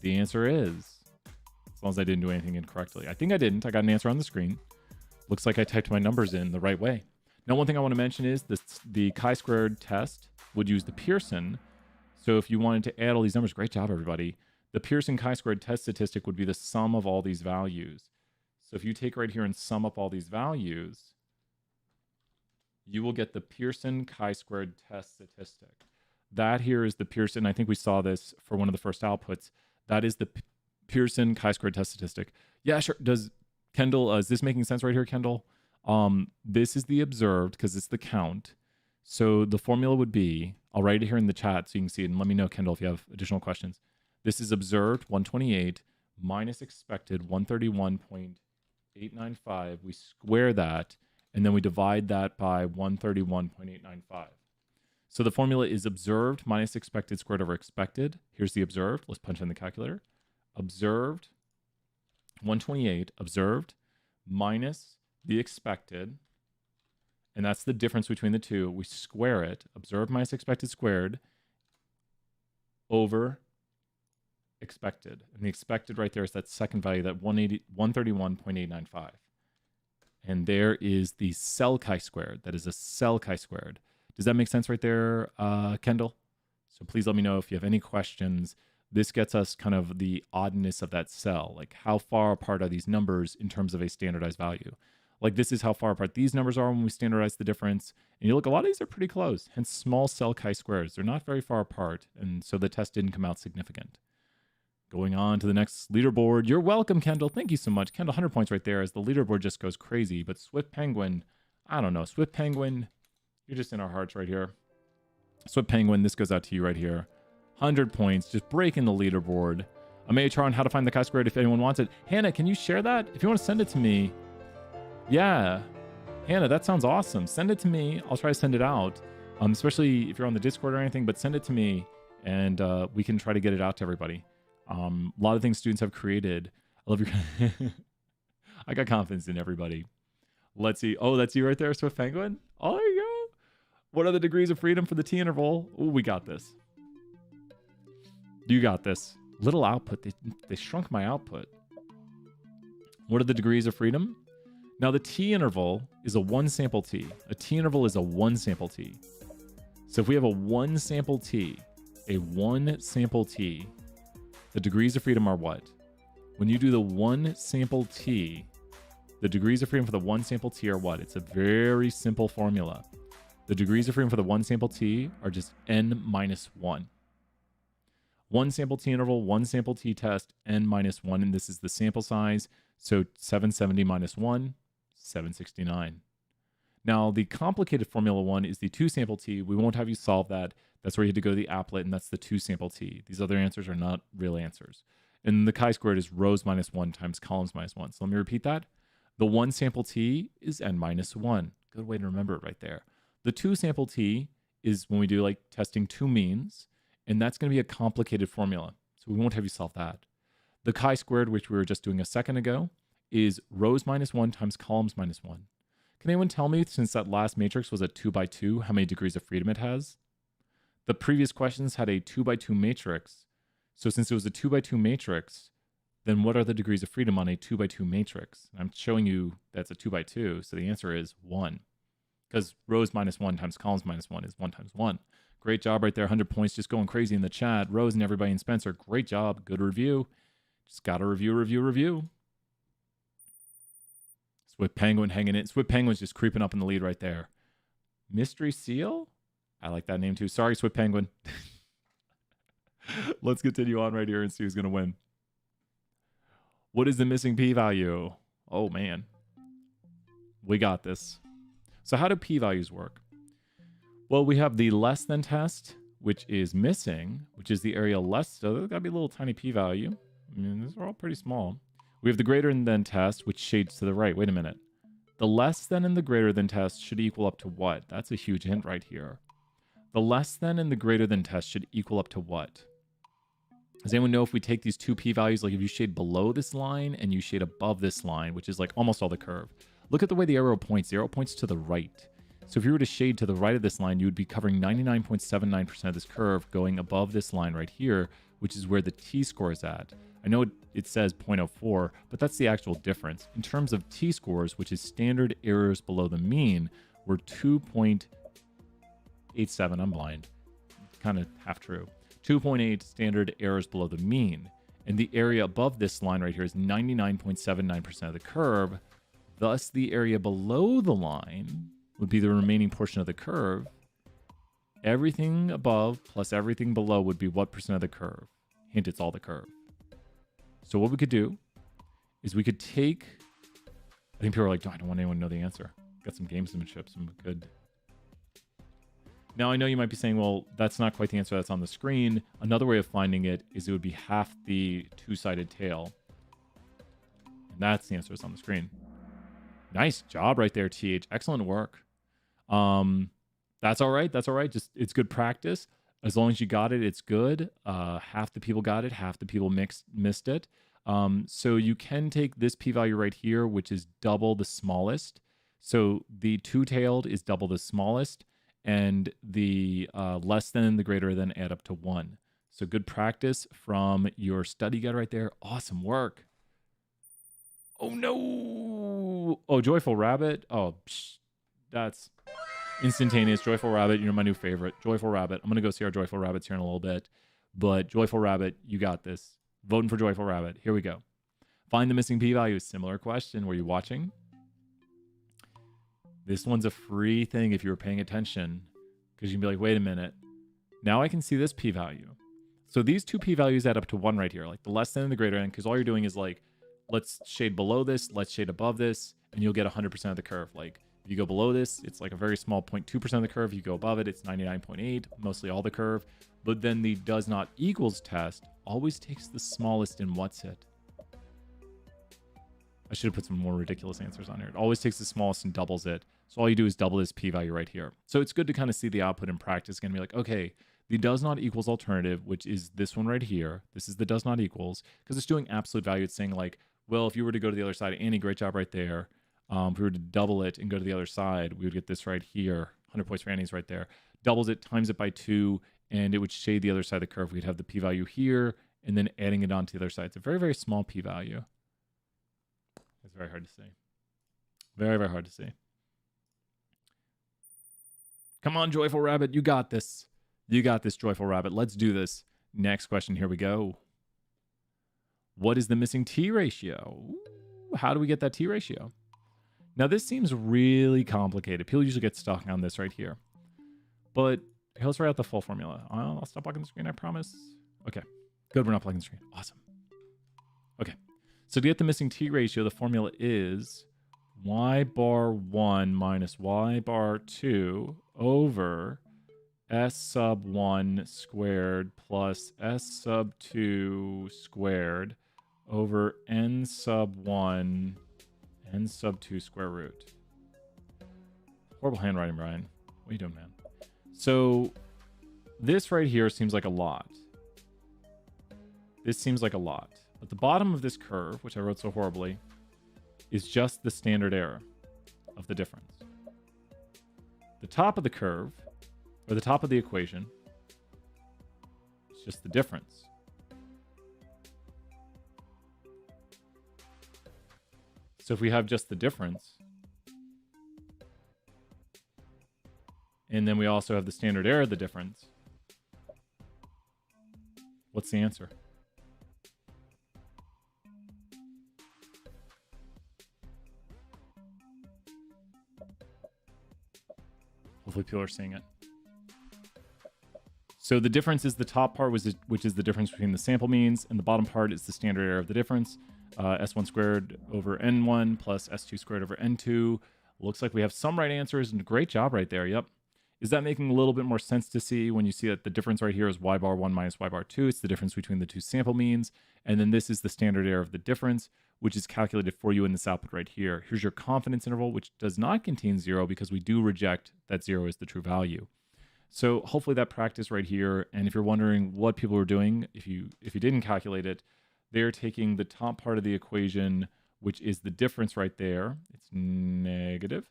The answer is, as long as I didn't do anything incorrectly. I think I didn't. I got an answer on the screen. Looks like I typed my numbers in the right way. Now, one thing I want to mention is this, the chi-squared test would use the Pearson. So if you wanted to add all these numbers, great job, everybody. The Pearson chi-squared test statistic would be the sum of all these values. So if you take right here and sum up all these values, you will get the Pearson chi-squared test statistic. That here is the Pearson. I think we saw this for one of the first outputs. That is the Pearson chi-squared test statistic. Yeah, sure. Does Kendall, is this making sense right here, Kendall? This is the observed because it's the count. So the formula would be, I'll write it here in the chat so you can see it, and let me know, Kendall, if you have additional questions. This is observed 128 minus expected 131.895. We square that, and then we divide that by 131.895. So the formula is observed minus expected squared over expected. Here's the observed. Let's punch in the calculator. Observed 128, observed minus the expected, and that's the difference between the two. We square it, observed minus expected squared, over expected. And the expected right there is that second value, that 131.895. And there is the cell chi-squared. That is a cell chi-squared. Does that make sense right there, Kendall? So please let me know if you have any questions. This gets us kind of the oddness of that cell. Like how far apart are these numbers in terms of a standardized value? Like this is how far apart these numbers are when we standardize the difference. And you look, a lot of these are pretty close. Hence small cell chi-squares. They're not very far apart. And so the test didn't come out significant. Going on to the next leaderboard. You're welcome, Kendall. Thank you so much. Kendall, 100 points right there as the leaderboard just goes crazy. But Swift Penguin, I don't know. Swift Penguin, you're just in our hearts right here. Swift Penguin, this goes out to you right here. 100 points, just breaking the leaderboard. I made a chart on how to find the chi-squared if anyone wants it. Hannah, can you share that? If you want to send it to me. Yeah. Hannah, that sounds awesome. Send it to me. I'll try to send it out, especially if you're on the Discord or anything, but send it to me and we can try to get it out to everybody. A lot of things students have created. I love your... I got confidence in everybody. Let's see. Oh, that's you right there, Swift Penguin. Oh, there you go. What are the degrees of freedom for the T interval? Oh, we got this. You got this. Little output. They shrunk my output. What are the degrees of freedom? Now, the T interval is a one sample T. A T interval is a one sample T. So if we have a one sample T, the degrees of freedom are what? When you do the one sample T, the degrees of freedom for the one sample T are what? It's a very simple formula. The degrees of freedom for the one sample T are just n minus 1. One sample T interval, one sample T test, n minus 1, and this is the sample size. So 770 minus 1, 769. Now, the complicated formula one is the two sample T. We won't have you solve that. That's where you had to go to the applet, and that's the two sample T. These other answers are not real answers. And the chi-squared is rows minus 1 times columns minus 1. So let me repeat that. The one sample T is n minus 1. Good way to remember it right there. The two sample T is when we do like testing two means, and that's going to be a complicated formula. So we won't have you solve that. The chi-squared, which we were just doing a second ago, is rows minus 1 times columns minus 1. Can anyone tell me, since that last matrix was a 2 by 2, how many degrees of freedom it has? The previous questions had a 2 by 2 matrix. So since it was a 2 by 2 matrix, then what are the degrees of freedom on a 2 by 2 matrix? I'm showing you that's a 2 by 2, so the answer is 1. Because rows minus 1 times columns minus 1 is 1 times 1. Great job right there. 100 points just going crazy in the chat. Rose and everybody and Spencer, great job. Good review. Just got to review. Swift Penguin hanging in. Swift Penguin's just creeping up in the lead right there. Mystery Seal? I like that name too. Sorry, Swift Penguin. Let's continue on right here and see who's going to win. What is the missing p-value? Oh, man. We got this. So how do p-values work? Well, we have the less than test, which is missing, which is the area less. So there's got to be a little tiny p-value. I mean, these are all pretty small. We have the greater than test, which shades to the right. Wait a minute. The less than and the greater than test should equal up to what? That's a huge hint right here. The less than and the greater than test should equal up to what? Does anyone know if we take these two p-values, like if you shade below this line and you shade above this line, which is like almost all the curve, look at the way the arrow points. The arrow points to the right. So if you were to shade to the right of this line, you would be covering 99.79% of this curve going above this line right here, which is where the t-score is at. I know it says 0.04, but that's the actual difference. In terms of t-scores, which is standard errors below the mean, we're 2.87. I'm blind. Kind of half true. 2.8 standard errors below the mean. And the area above this line right here is 99.79% of the curve. Thus, the area below the line would be the remaining portion of the curve. Everything above plus everything below would be what percent of the curve? Hint, it's all the curve. So what we could do is we could take, I think people are like, I don't want anyone to know the answer. Got some gamesmanship, some good. Now, I know you might be saying, well, that's not quite the answer that's on the screen. Another way of finding it is it would be half the two-sided tail. And that's the answer that's on the screen. Nice job right there, TH. Excellent work. That's all right. That's all right. Just, it's good practice. As long as you got it, it's good. Half the people got it. Half the people missed it. So you can take this p-value right here, which is double the smallest. So the two-tailed is double the smallest. And the less than, the greater than add up to 1. So good practice from your study guide right there. Awesome work. Oh, no. Oh, Joyful Rabbit. Oh, that's instantaneous. Joyful Rabbit, you're my new favorite. Joyful Rabbit. I'm going to go see our Joyful Rabbits here in a little bit. But Joyful Rabbit, you got this. Voting for Joyful Rabbit. Here we go. Find the missing p-value. Similar question. Were you watching? This one's a free thing if you were paying attention, because you can be like, wait a minute. Now I can see this p-value. So these two p-values add up to 1 right here, like the less than and the greater than, because all you're doing is like, let's shade below this, let's shade above this, and you'll get 100% of the curve. Like if you go below this, it's like a very small 0.2% of the curve. You go above it, it's 99.8, mostly all the curve. But then the does not equals test always takes the smallest in what's it. I should have put some more ridiculous answers on here. It always takes the smallest and doubles it. So all you do is double this p-value right here. So it's good to kind of see the output in practice and be like, okay, the does not equals alternative, which is this one right here. This is the does not equals, because it's doing absolute value. It's saying like, well, if you were to go to the other side, Annie, great job right there. If we were to double it and go to the other side, we would get this right here. 100 points for Annie's right there. Doubles it, times it by 2, and it would shade the other side of the curve. We'd have the p-value here, and then adding it onto the other side. It's a very, very small p-value. It's very hard to see. Very, very hard to see. Come on, Joyful Rabbit. You got this. You got this, Joyful Rabbit. Let's do this. Next question. Here we go. What is the missing t ratio? Ooh, how do we get that t ratio? Now, this seems really complicated. People usually get stuck on this right here. But here, let's write out the full formula. I'll stop blocking the screen, I promise. Okay. Good, we're not blocking the screen. Awesome. Okay. So to get the missing t ratio, the formula is y bar 1 minus y bar 2 over s sub 1 squared plus s sub 2 squared over n sub 1 n sub 2 square root. Horrible handwriting, Brian. What are you doing, man? So this right here seems like a lot. This seems like a lot. At the bottom of this curve, which I wrote so horribly, is just the standard error of the difference. The top of the curve, or the top of the equation, is just the difference. So if we have just the difference, and then we also have the standard error of the difference, what's the answer? Hopefully people are seeing it. So the difference is the top part, which is the difference between the sample means, and the bottom part is the standard error of the difference. S1 squared over N1 plus S2 squared over N2. Looks like we have some right answers, and great job right there. Yep. Is that making a little bit more sense to see when you see that the difference right here is y bar 1 minus y bar 2? It's the difference between the two sample means. And then this is the standard error of the difference, which is calculated for you in this output right here. Here's your confidence interval, which does not contain 0 because we do reject that 0 is the true value. So hopefully that practice right here. And if you're wondering what people are doing, if you didn't calculate it, they're taking the top part of the equation, which is the difference right there. It's negative.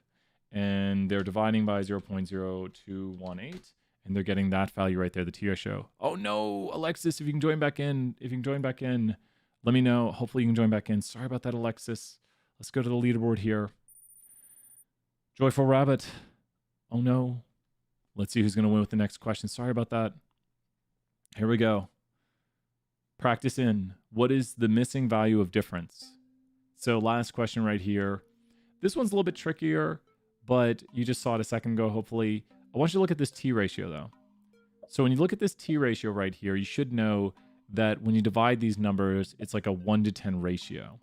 And they're dividing by 0.0218. And they're getting that value right there, the T ratio. Oh no, Alexis, if you can join back in, let me know. Hopefully you can join back in. Sorry about that, Alexis. Let's go to the leaderboard here. Joyful Rabbit. Oh no. Let's see who's going to win with the next question. Sorry about that. Here we go. Practice in. What is the missing value of difference? So last question right here. This one's a little bit trickier, but you just saw it a second ago, hopefully. I want you to look at this T ratio, though. So when you look at this T ratio right here, you should know that when you divide these numbers, it's like a 1 to 10 ratio.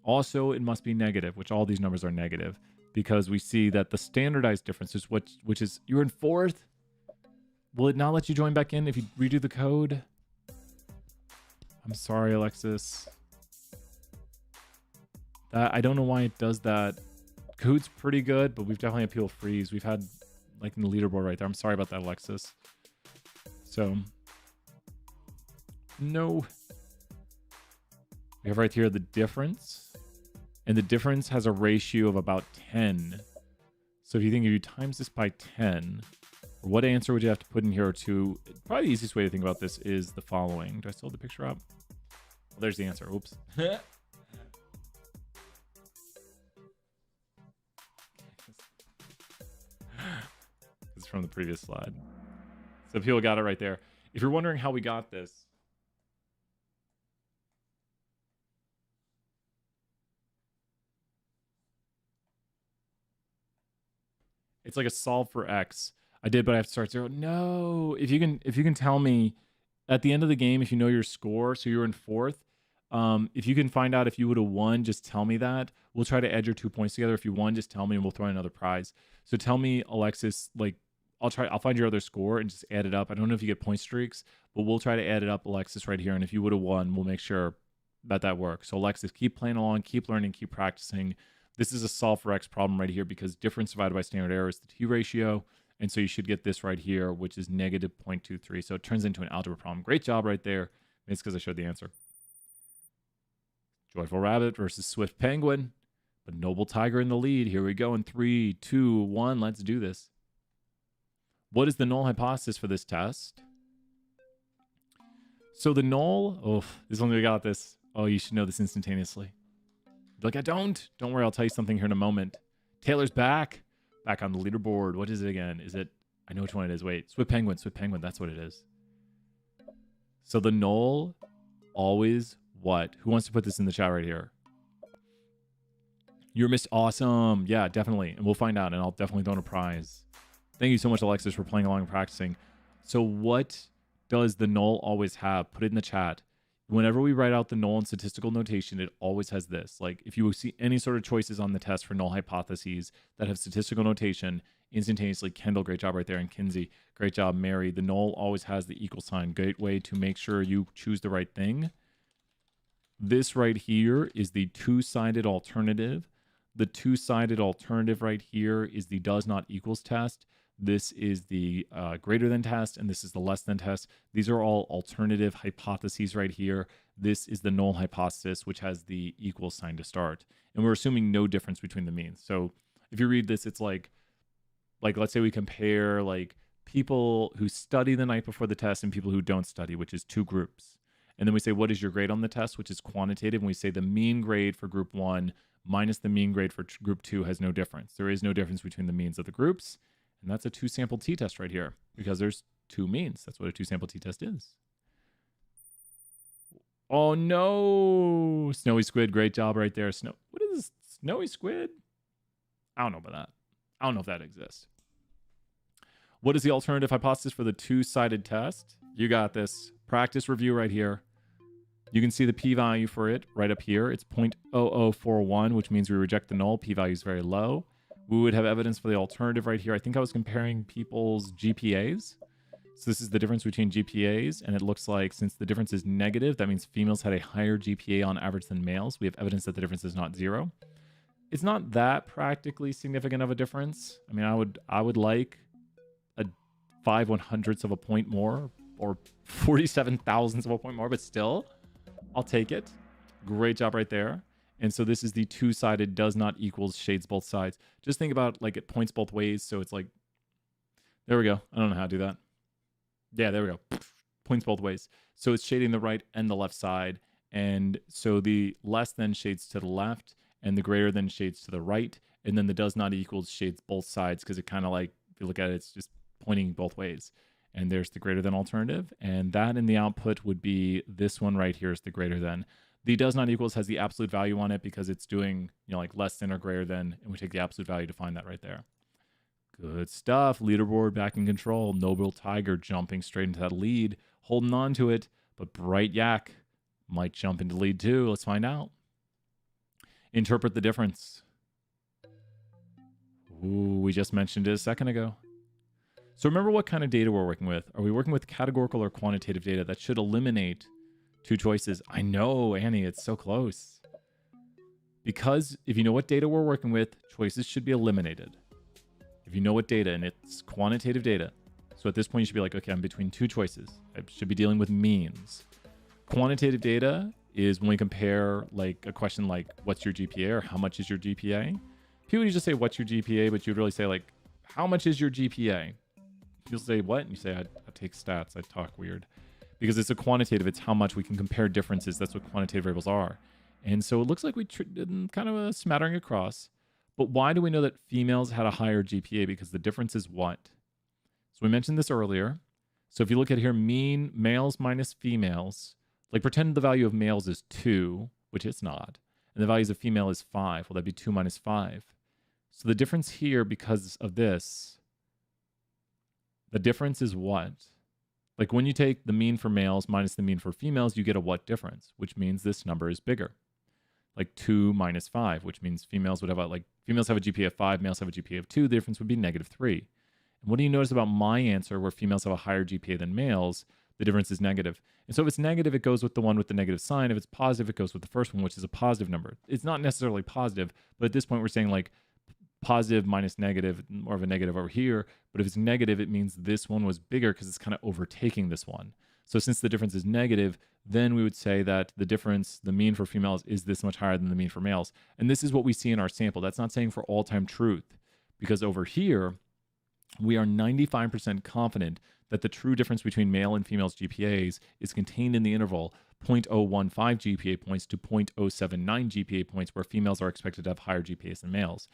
Also, it must be negative, which all these numbers are negative, because we see that the standardized difference is which is you're in fourth. Will it not let you join back in if you redo the code? I'm sorry, Alexis. I don't know why it does that. Code's pretty good, but we've definitely had people freeze. We've had like in the leaderboard right there. I'm sorry about that, Alexis. So, no. We have right here the difference. And the difference has a ratio of about 10. So if you think if you times this by 10, what answer would you have to put in here to... Probably the easiest way to think about this is the following. Do I still have the picture up? Well, there's the answer. Oops. It's from the previous slide. So people got it right there. If you're wondering how we got this, it's like a solve for X. I did, but I have to start 0. No. If you can tell me at the end of the game, if you know your score, so you're in fourth, if you can find out if you would have won, just tell me that. We'll try to add your 2 points together. If you won, just tell me and we'll throw in another prize. So tell me, Alexis, like I'll find your other score and just add it up. I don't know if you get point streaks, but we'll try to add it up, Alexis, right here. And if you would have won, we'll make sure that works. So Alexis, keep playing along, keep learning, keep practicing. This is a solve for X problem right here because difference divided by standard error is the T ratio. And so you should get this right here, which is negative 0.23. So it turns into an algebra problem. Great job right there. It's because I showed the answer. Joyful Rabbit versus Swift Penguin. But Noble Tiger in the lead. Here we go in 3, 2, 1. Let's do this. What is the null hypothesis for this test? So the null... Oh, this one we got this. Oh, you should know this instantaneously. Like, I don't. Don't worry, I'll tell you something here in a moment. Taylor's back. Back on the leaderboard. What is it again? Is it... I know which one it is. Wait. Swift Penguin. Swift Penguin. That's what it is. So the null always what? Who wants to put this in the chat right here? You're missed. Awesome. Yeah, definitely. And we'll find out. And I'll definitely throw in a prize. Thank you so much, Alexis, for playing along and practicing. So what does the null always have? Put it in the chat. Whenever we write out the null in statistical notation, it always has this. Like if you see any sort of choices on the test for null hypotheses that have statistical notation, instantaneously, Kendall, great job right there, and Kinsey, great job, Mary. The null always has the equal sign. Great way to make sure you choose the right thing. This right here is the two-sided alternative. The two-sided alternative right here is the does not equals test. This is the greater than test, and this is the less than test. These are all alternative hypotheses right here. This is the null hypothesis, which has the equal sign to start. And we're assuming no difference between the means. So if you read this, it's like let's say we compare like people who study the night before the test and people who don't study, which is two groups. And then we say, what is your grade on the test, which is quantitative. And we say the mean grade for group 1 minus the mean grade for group 2 has no difference. There is no difference between the means of the groups. And that's a two-sample t-test right here because there's two means. That's what a two-sample t-test is. Oh, no. Snowy Squid, great job right there. What is this? Snowy Squid? I don't know about that. I don't know if that exists. What is the alternative hypothesis for the two-sided test? You got this. Practice review right here. You can see the p-value for it right up here. It's 0.0041, which means we reject the null. P-value is very low. We would have evidence for the alternative right here. I think I was comparing people's GPAs. So this is the difference between GPAs. And it looks like since the difference is negative, that means females had a higher GPA on average than males. We have evidence that the difference is not 0. It's not that practically significant of a difference. I mean, I would like a 5/100ths of a point more or 47 thousandths of a point more, but still, I'll take it. Great job right there. And so this is the two-sided does not equals shades both sides. Just think about like it points both ways. So it's like, there we go. I don't know how to do that. Yeah, there we go. Points both ways. So it's shading the right and the left side. And so the less than shades to the left and the greater than shades to the right. And then the does not equals shades both sides because it kind of like, if you look at it, it's just pointing both ways. And there's the greater than alternative. And that in the output would be this one right here is the greater than. The does not equals has the absolute value on it because it's doing, like less than or greater than, and we take the absolute value to find that right there. Good stuff. Leaderboard back in control. Noble Tiger jumping straight into that lead, holding on to it, but Bright Yak might jump into lead too. Let's find out. Interpret the difference. Ooh, we just mentioned it a second ago. So remember what kind of data we're working with. Are we working with categorical or quantitative data? That should eliminate two choices. I know, Annie, it's so close. Because if you know what data we're working with, choices should be eliminated. If you know what data, and it's quantitative data. So at this point, you should be like, okay, I'm between two choices. I should be dealing with means. Quantitative data is when we compare like a question like, what's your GPA or how much is your GPA? People would just say, what's your GPA? But you'd really say like, how much is your GPA? You'll say what? And you say, I take stats. I talk weird. Because it's a quantitative, it's how much we can compare differences. That's what quantitative variables are. And so it looks like we did kind of a smattering across. But why do we know that females had a higher GPA? Because the difference is what? So we mentioned this earlier. So if you look at here, mean males minus females, like pretend the value of males is 2, which it's not. And the values of female is 5. Well, that'd be 2 minus 5. So the difference here, because of this, the difference is what? Like when you take the mean for males minus the mean for females, you get a what difference, which means this number is bigger. Like 2 minus 5, which means females would have females have a GPA of 5, males have a GPA of 2. The difference would be -3. And what do you notice about my answer where females have a higher GPA than males? The difference is negative. And so if it's negative, it goes with the one with the negative sign. If it's positive, it goes with the first one, which is a positive number. It's not necessarily positive, but at this point we're saying like positive minus negative, more of a negative over here. But if it's negative, it means this one was bigger because it's kind of overtaking this one. So since the difference is negative, then we would say that the difference, the mean for females is this much higher than the mean for males. And this is what we see in our sample. That's not saying for all time truth, because over here, we are 95% confident that the true difference between male and female's GPAs is contained in the interval 0.015 GPA points to 0.079 GPA points, where females are expected to have higher GPAs than males.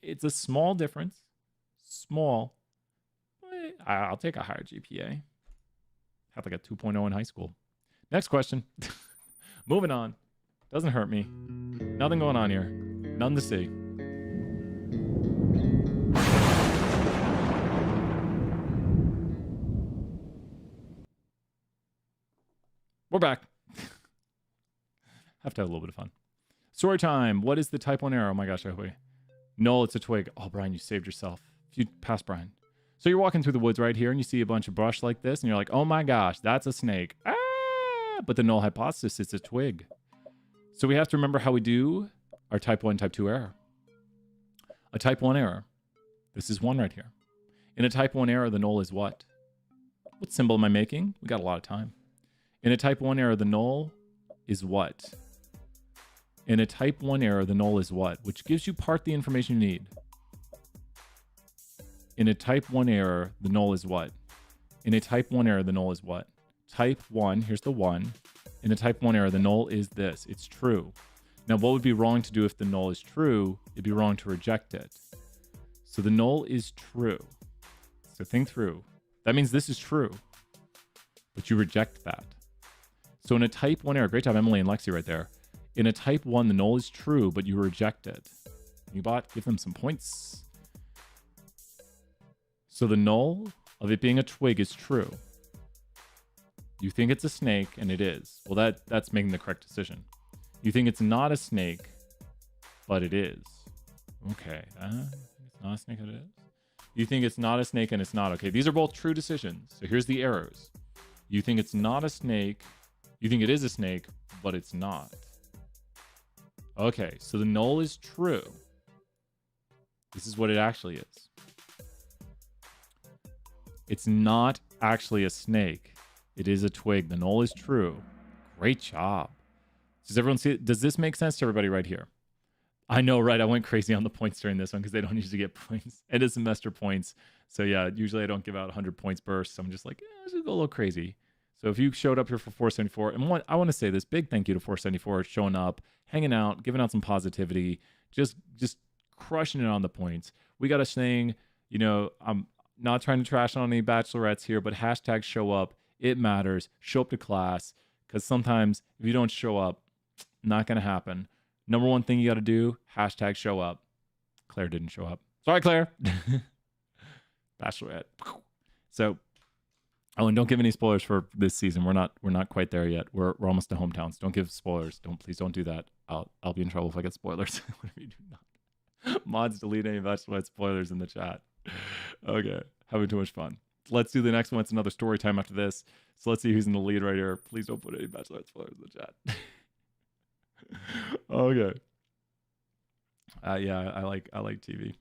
It's a small difference. Small. I'll take a higher GPA. Have like a 2.0 in high school. Next question. Moving on. Doesn't hurt me. Nothing going on here. None to see. We're back. Have to have a little bit of fun. Story time. What is the type 1 error? Oh my gosh, I hope. No, it's a twig. Oh, Brian, you saved yourself. If you pass Brian. So you're walking through the woods right here and you see a bunch of brush like this and you're like, oh my gosh, that's a snake. Ah! But the null hypothesis, it's a twig. So we have to remember how we do our type 1, type 2 error. A type 1 error. This is 1 right here. In a type 1 error, the null is what? What symbol am I making? We got a lot of time. In a type 1 error, the null is what? In a type 1 error, the null is what? Which gives you part the information you need. In a type 1 error, the null is what? In a type 1 error, the null is what? Type 1, here's the 1. In a type 1 error, the null is this. It's true. Now, what would be wrong to do if the null is true? It'd be wrong to reject it. So the null is true. So think through. That means this is true. But you reject that. So in a type 1 error, great job, Emily and Lexi right there. In a type 1, the null is true, but you reject it. Ubot, give them some points. So the null of it being a twig is true. You think it's a snake, and it is. Well, that's making the correct decision. You think it's not a snake, but it is. Okay, it's not a snake, and it is. You think it's not a snake, and it's not. Okay, these are both true decisions. So here's the errors. You think it's not a snake. You think it is a snake, but it's not. Okay, so the null is true. This is what it actually is. It's not actually a snake. It is a twig. The null is true. Great job. Does everyone see it? Does this make sense to everybody right here? I know, right? I went crazy on the points during this one because they don't usually get points. End of semester points. So yeah, usually I don't give out 100 points bursts. So I'm just like, let's just go a little crazy. So if you showed up here for 474, and I want to say this big thank you to 474 showing up, hanging out, giving out some positivity, just crushing it on the points. We got a saying, you know, I'm not trying to trash on any bachelorettes here, but hashtag show up. It matters. Show up to class, because sometimes if you don't show up, not going to happen. Number one thing you got to do, hashtag show up. Claire didn't show up. Sorry, Claire. Bachelorette. So, oh, and don't give any spoilers for this season. We're not quite there yet. We're almost to hometowns. Don't give spoilers. Please don't do that. I'll be in trouble if I get spoilers. Whatever you do not. Mods, delete any Bachelorette spoilers in the chat. Okay, having too much fun. Let's do the next one. It's another story time after this. So let's see who's in the lead right here. Please don't put any Bachelorette spoilers in the chat. Okay. Yeah, I like TV.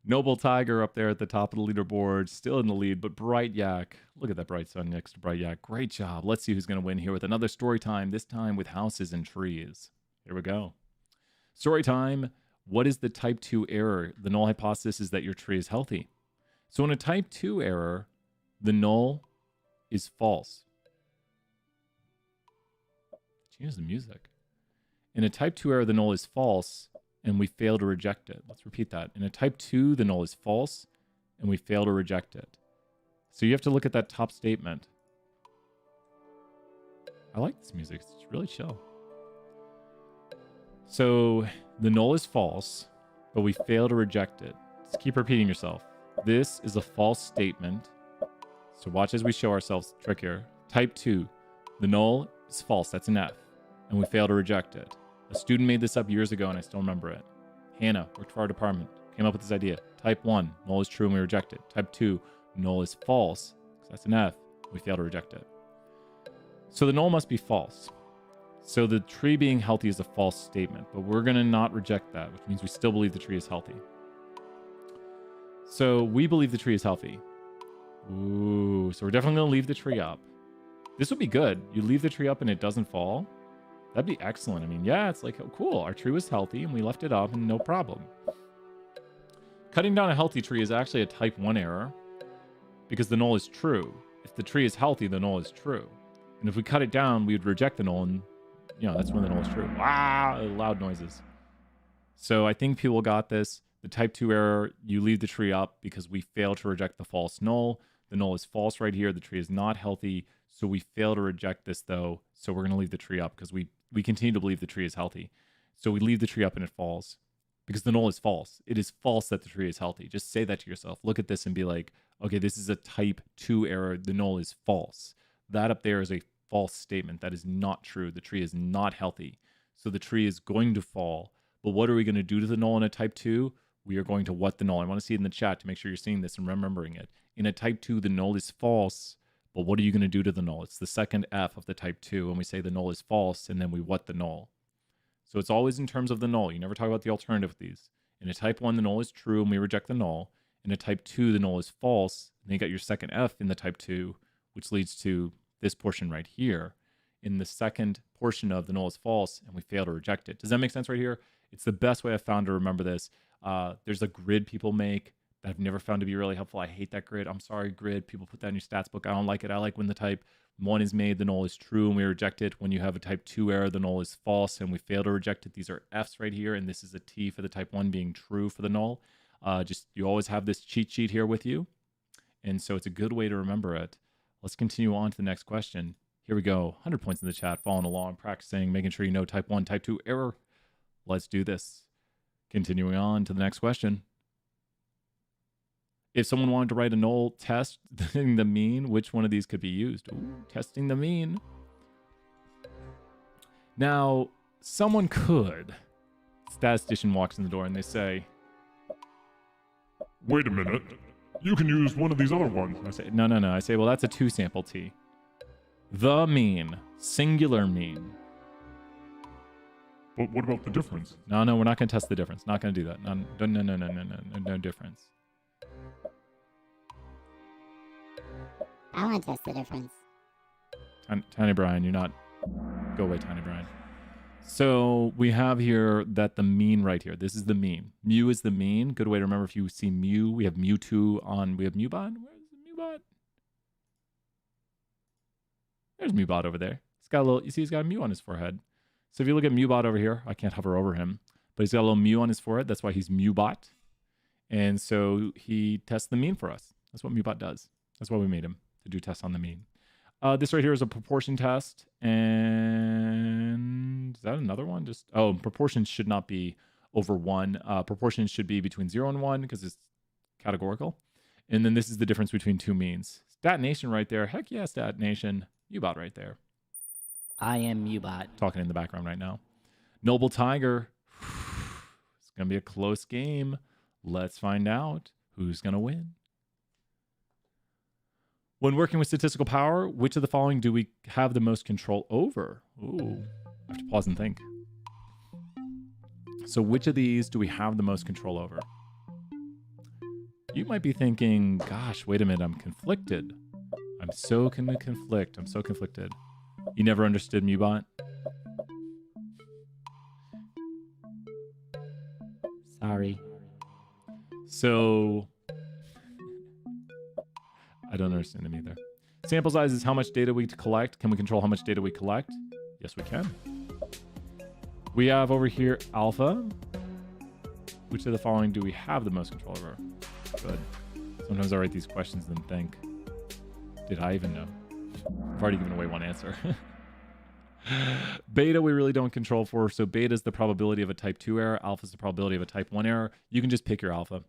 Noble Tiger up there at the top of the leaderboard, still in the lead, but Bright Yak. Look at that bright sun next to Bright Yak. Great job. Let's see who's going to win here with another story time, this time with houses and trees. Here we go. Story time. What is the type 2 error? The null hypothesis is that your tree is healthy. So in a type 2 error, the null is false. Change the music. In a type 2 error, the null is false, and we fail to reject it. Let's repeat that. In a type 2, the null is false, and we fail to reject it. So you have to look at that top statement. I like this music. It's really chill. So the null is false, but we fail to reject it. Just keep repeating yourself. This is a false statement. So watch as we show ourselves trick here. Type 2, the null is false. That's an F, and we fail to reject it. A student made this up years ago, and I still remember it. Hannah worked for our department, came up with this idea. Type 1, null is true, and we reject it. Type 2, null is false. So that's an F. We fail to reject it. So the null must be false. So the tree being healthy is a false statement, but we're going to not reject that, which means we still believe the tree is healthy. So we believe the tree is healthy. Ooh, so we're definitely going to leave the tree up. This would be good. You leave the tree up and it doesn't fall. That'd be excellent. I mean, yeah, it's like, oh, cool. Our tree was healthy and we left it up and no problem. Cutting down a healthy tree is actually a type 1 error because the null is true. If the tree is healthy, the null is true. And if we cut it down, we would reject the null, and that's when the null is true. Wow, loud noises. So I think people got this. The type 2 error, you leave the tree up because we fail to reject the false null. The null is false right here. The tree is not healthy. So we fail to reject this though. So we're going to leave the tree up because we continue to believe the tree is healthy. So we leave the tree up and it falls because the null is false. It is false that the tree is healthy. Just say that to yourself. Look at this and be like, okay, this is a type 2 error. The null is false. That up there is a false statement. That is not true. The tree is not healthy. So the tree is going to fall. But what are we going to do to the null in a type 2? We are going to what the null. I want to see it in the chat to make sure you're seeing this and remembering it. In a type 2, the null is false. But what are you going to do to the null? It's the second F of the type 2. And we say the null is false, and then we what the null. So it's always in terms of the null. You never talk about the alternative with these. In a type 1, the null is true, and we reject the null. In a type 2, the null is false. And then you got your second F in the type 2, which leads to this portion right here. In the second portion of the null is false, and we fail to reject it. Does that make sense right here? It's the best way I've found to remember this. There's a grid people make that I've never found to be really helpful. I hate that grid. I'm sorry, grid. People put that in your stats book. I don't like it. I like when the type 1 is made, the null is true, and we reject it. When you have a type 2 error, the null is false, and we fail to reject it. These are Fs right here, and this is a T for the type 1 being true for the null. You always have this cheat sheet here with you, and so it's a good way to remember it. Let's continue on to the next question. Here we go. 100 points in the chat, following along, practicing, making sure you know type 1, type 2 error. Let's do this. Continuing on to the next question. If someone wanted to write a null testing the mean, which one of these could be used? Ooh, testing the mean. Now, someone could. Statistician walks in the door and they say, wait a minute. You can use one of these other ones. I say, no. I say, well, that's a 2-sample T. The mean, singular mean. But what about the difference? No, we're not going to test the difference. Not going to do that. No difference. want to test the difference. Tiny Brian, you're not. Go away, Tiny Brian. So we have here that the mean right here. This is the mean. Mu is the mean. Good way to remember if you see mu. We have mu2 on. We have mubot. Where's the mubot? There's mubot over there. He's got a little. You see, he's got a mu on his forehead. So if you look at mubot over here, I can't hover over him, but he's got a little mu on his forehead. That's why he's mubot. And so he tests the mean for us. That's what mubot does. That's why we made him, to do tests on the mean. This right here is a proportion test. And is that another one? Proportions should not be over 1. Proportions should be between 0 and 1 because it's categorical. And then this is the difference between two means. Stat Nation right there. Heck yeah, Stat Nation. Mubot right there. I am Mubot. Talking in the background right now. Noble Tiger. It's going to be a close game. Let's find out who's going to win. When working with statistical power, which of the following do we have the most control over? Ooh, I have to pause and think. So which of these do we have the most control over? You might be thinking, gosh, wait a minute, I'm conflicted. I'm so conflicted. You never understood Mubot? Sorry. So, I don't understand them either. Sample size is how much data we collect. Can we control how much data we collect? Yes, we can. We have over here alpha. Which of the following do we have the most control over? Good. Sometimes I write these questions and think, did I even know? I've already given away one answer. Beta we really don't control for. So beta is the probability of a type 2 error. Alpha is the probability of a type 1 error. You can just pick your alpha.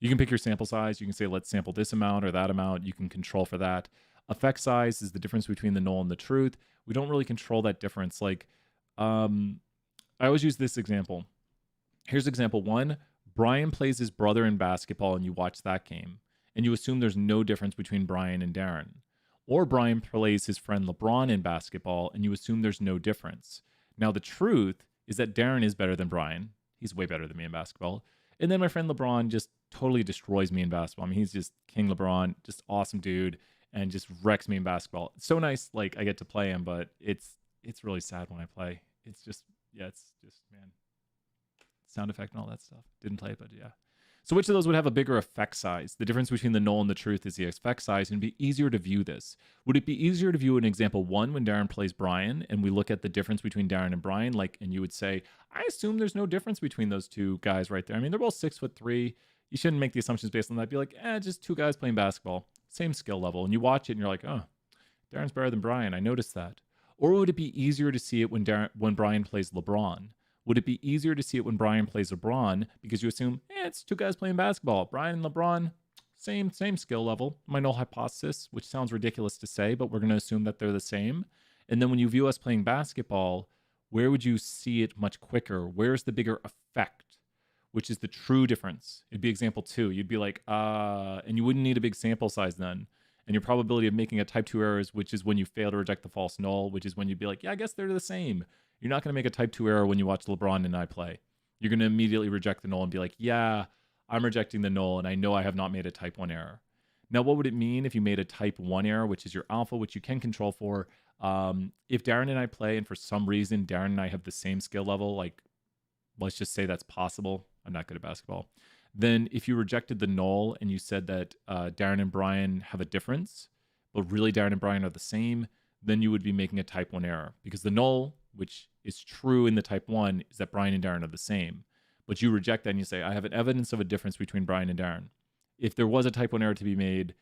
You can pick your sample size. You can say, let's sample this amount or that amount. You can control for that. Effect size is the difference between the null and the truth. We don't really control that difference. Like, I always use this example. Here's example 1. Brian plays his brother in basketball and you watch that game. And you assume there's no difference between Brian and Darren. Or Brian plays his friend LeBron in basketball and you assume there's no difference. Now, the truth is that Darren is better than Brian. He's way better than me in basketball. And then my friend LeBron just totally destroys me in basketball. I mean, he's just King LeBron, just awesome dude, and just wrecks me in basketball. It's so nice, like, I get to play him, but it's really sad when I play. It's just, man, sound effect and all that stuff. Didn't play it, but yeah. So which of those would have a bigger effect size? The difference between the null and the truth is the effect size, and it'd be easier to view this. Would it be easier to view in example 1 when Darren plays Brian, and we look at the difference between Darren and Brian, and you would say, I assume there's no difference between those two guys right there. I mean, they're both 6'3". You shouldn't make the assumptions based on that. Be like, just two guys playing basketball, same skill level. And you watch it and you're like, oh, Darren's better than Brian. I noticed that. Or would it be easier to see it when Brian plays LeBron? Would it be easier to see it when Brian plays LeBron because you assume, it's two guys playing basketball. Brian and LeBron, same skill level. My null hypothesis, which sounds ridiculous to say, but we're going to assume that they're the same. And then when you view us playing basketball, where would you see it much quicker? Where's the bigger effect, which is the true difference? It'd be example 2. You'd be like, and you wouldn't need a big sample size then. And your probability of making a type 2 error, which is when you fail to reject the false null, which is when you'd be like, I guess they're the same. You're not going to make a type 2 error when you watch LeBron and I play. You're going to immediately reject the null and be like, yeah, I'm rejecting the null and I know I have not made a type 1 error. Now, what would it mean if you made a type 1 error, which is your alpha, which you can control for? If Darren and I play and for some reason Darren and I have the same skill level, like let's just say that's possible. I'm not good at basketball. Then if you rejected the null and you said that Darren and Brian have a difference, but really Darren and Brian are the same, then you would be making a type 1 error because the null, which is true in the type 1, is that Brian and Darren are the same. But you reject that and you say, I have an evidence of a difference between Brian and Darren. If there was a type 1 error to be made,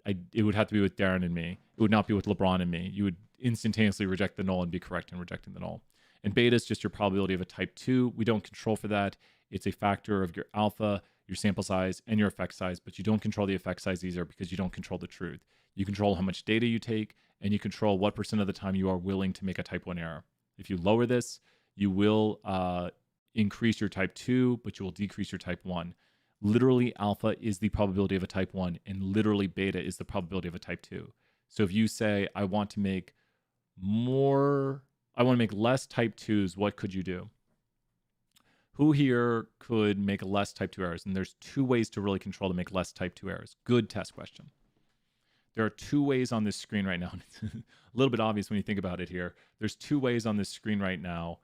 it would have to be with Darren and me. It would not be with LeBron and me. You would instantaneously reject the null and be correct in rejecting the null. And beta is just your probability of a type 2. We don't control for that. It's a factor of your alpha, your sample size, and your effect size, but you don't control the effect size either because you don't control the truth. You control how much data you take, and you control what % of the time you are willing to make a type 1 error. If you lower this, you will increase your type 2, but you will decrease your type 1. Literally, alpha is the probability of a type 1, and literally beta is the probability of a type 2. So if you say, I want to make less type 2s, what could you do? Who here could make less type 2 errors? And there's 2 ways to really control to make less type 2 errors. Good test question. There are two ways on this screen right now. It's a little bit obvious when you think about it here. There's two ways on this screen right now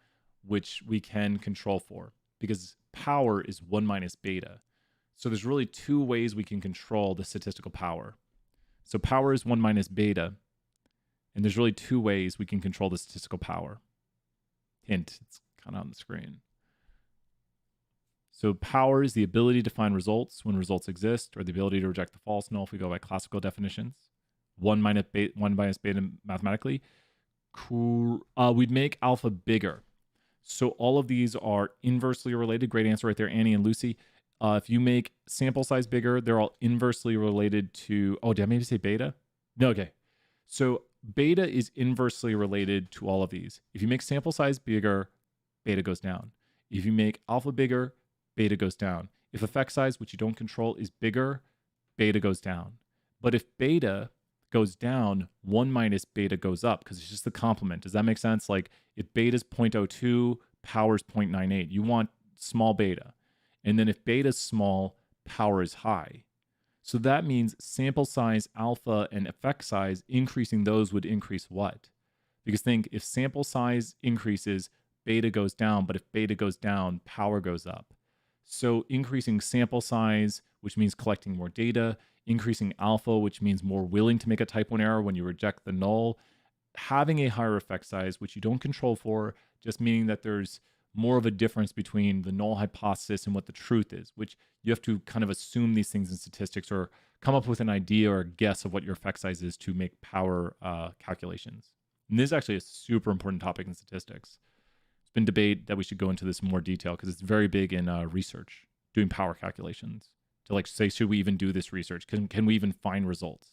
which we can control for, because power is 1 minus beta. So there's really two ways we can control the statistical power. So power is 1 minus beta, and there's really two ways we can control the statistical power. Hint, it's kind of on the screen. So power is the ability to find results when results exist, or the ability to reject the false null if we go by classical definitions. 1 minus beta mathematically. Cool. We'd make alpha bigger. So all of these are inversely related. Great answer right there, Annie and Lucy. If you make sample size bigger, they're all inversely related to... Oh, did I maybe say beta? No, okay. So beta is inversely related to all of these. If you make sample size bigger, beta goes down. If you make alpha bigger, beta goes down. If effect size, which you don't control, is bigger, beta goes down. But if beta goes down, 1 minus beta goes up because it's just the complement. Does that make sense? Like if beta is 0.02, power is 0.98. You want small beta. And then if beta is small, power is high. So that means sample size, alpha, and effect size, increasing those would increase what? Because think, if sample size increases, beta goes down. But if beta goes down, power goes up. So increasing sample size, which means collecting more data, increasing alpha, which means more willing to make a type 1 error when you reject the null, having a higher effect size, which you don't control for, just meaning that there's more of a difference between the null hypothesis and what the truth is, which you have to kind of assume these things in statistics or come up with an idea or a guess of what your effect size is to make power calculations. And this is actually a super important topic in statistics. It's been debate that we should go into this in more detail because it's very big in research, doing power calculations. To like say, should we even do this research? Can we even find results?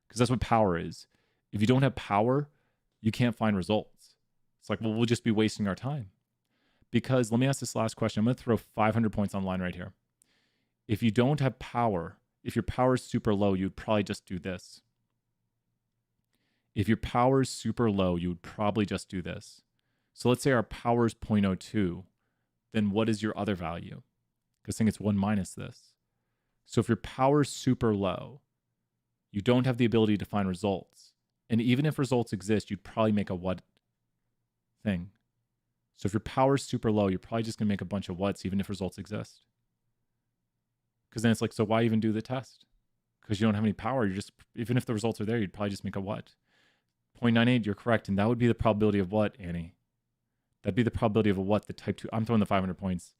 Because that's what power is. If you don't have power, you can't find results. It's like, well, we'll just be wasting our time. Because let me ask this last question. I'm going to throw 500 points online right here. If you don't have power, if your power is super low, you'd probably just do this. If your power is super low, you would probably just do this. So let's say our power is 0.02. Then what is your other value? Because I think it's 1 minus this. So if your power is super low, you don't have the ability to find results. And even if results exist, you'd probably make a what thing. So if your power is super low, you're probably just going to make a bunch of whats even if results exist. Because then it's like, so why even do the test? Because you don't have any power. You're just, even if the results are there, you'd probably just make a what? 0.98, you're correct. And that would be the probability of what, Annie? That'd be the probability of a what, the type 2. I'm throwing the 500 points.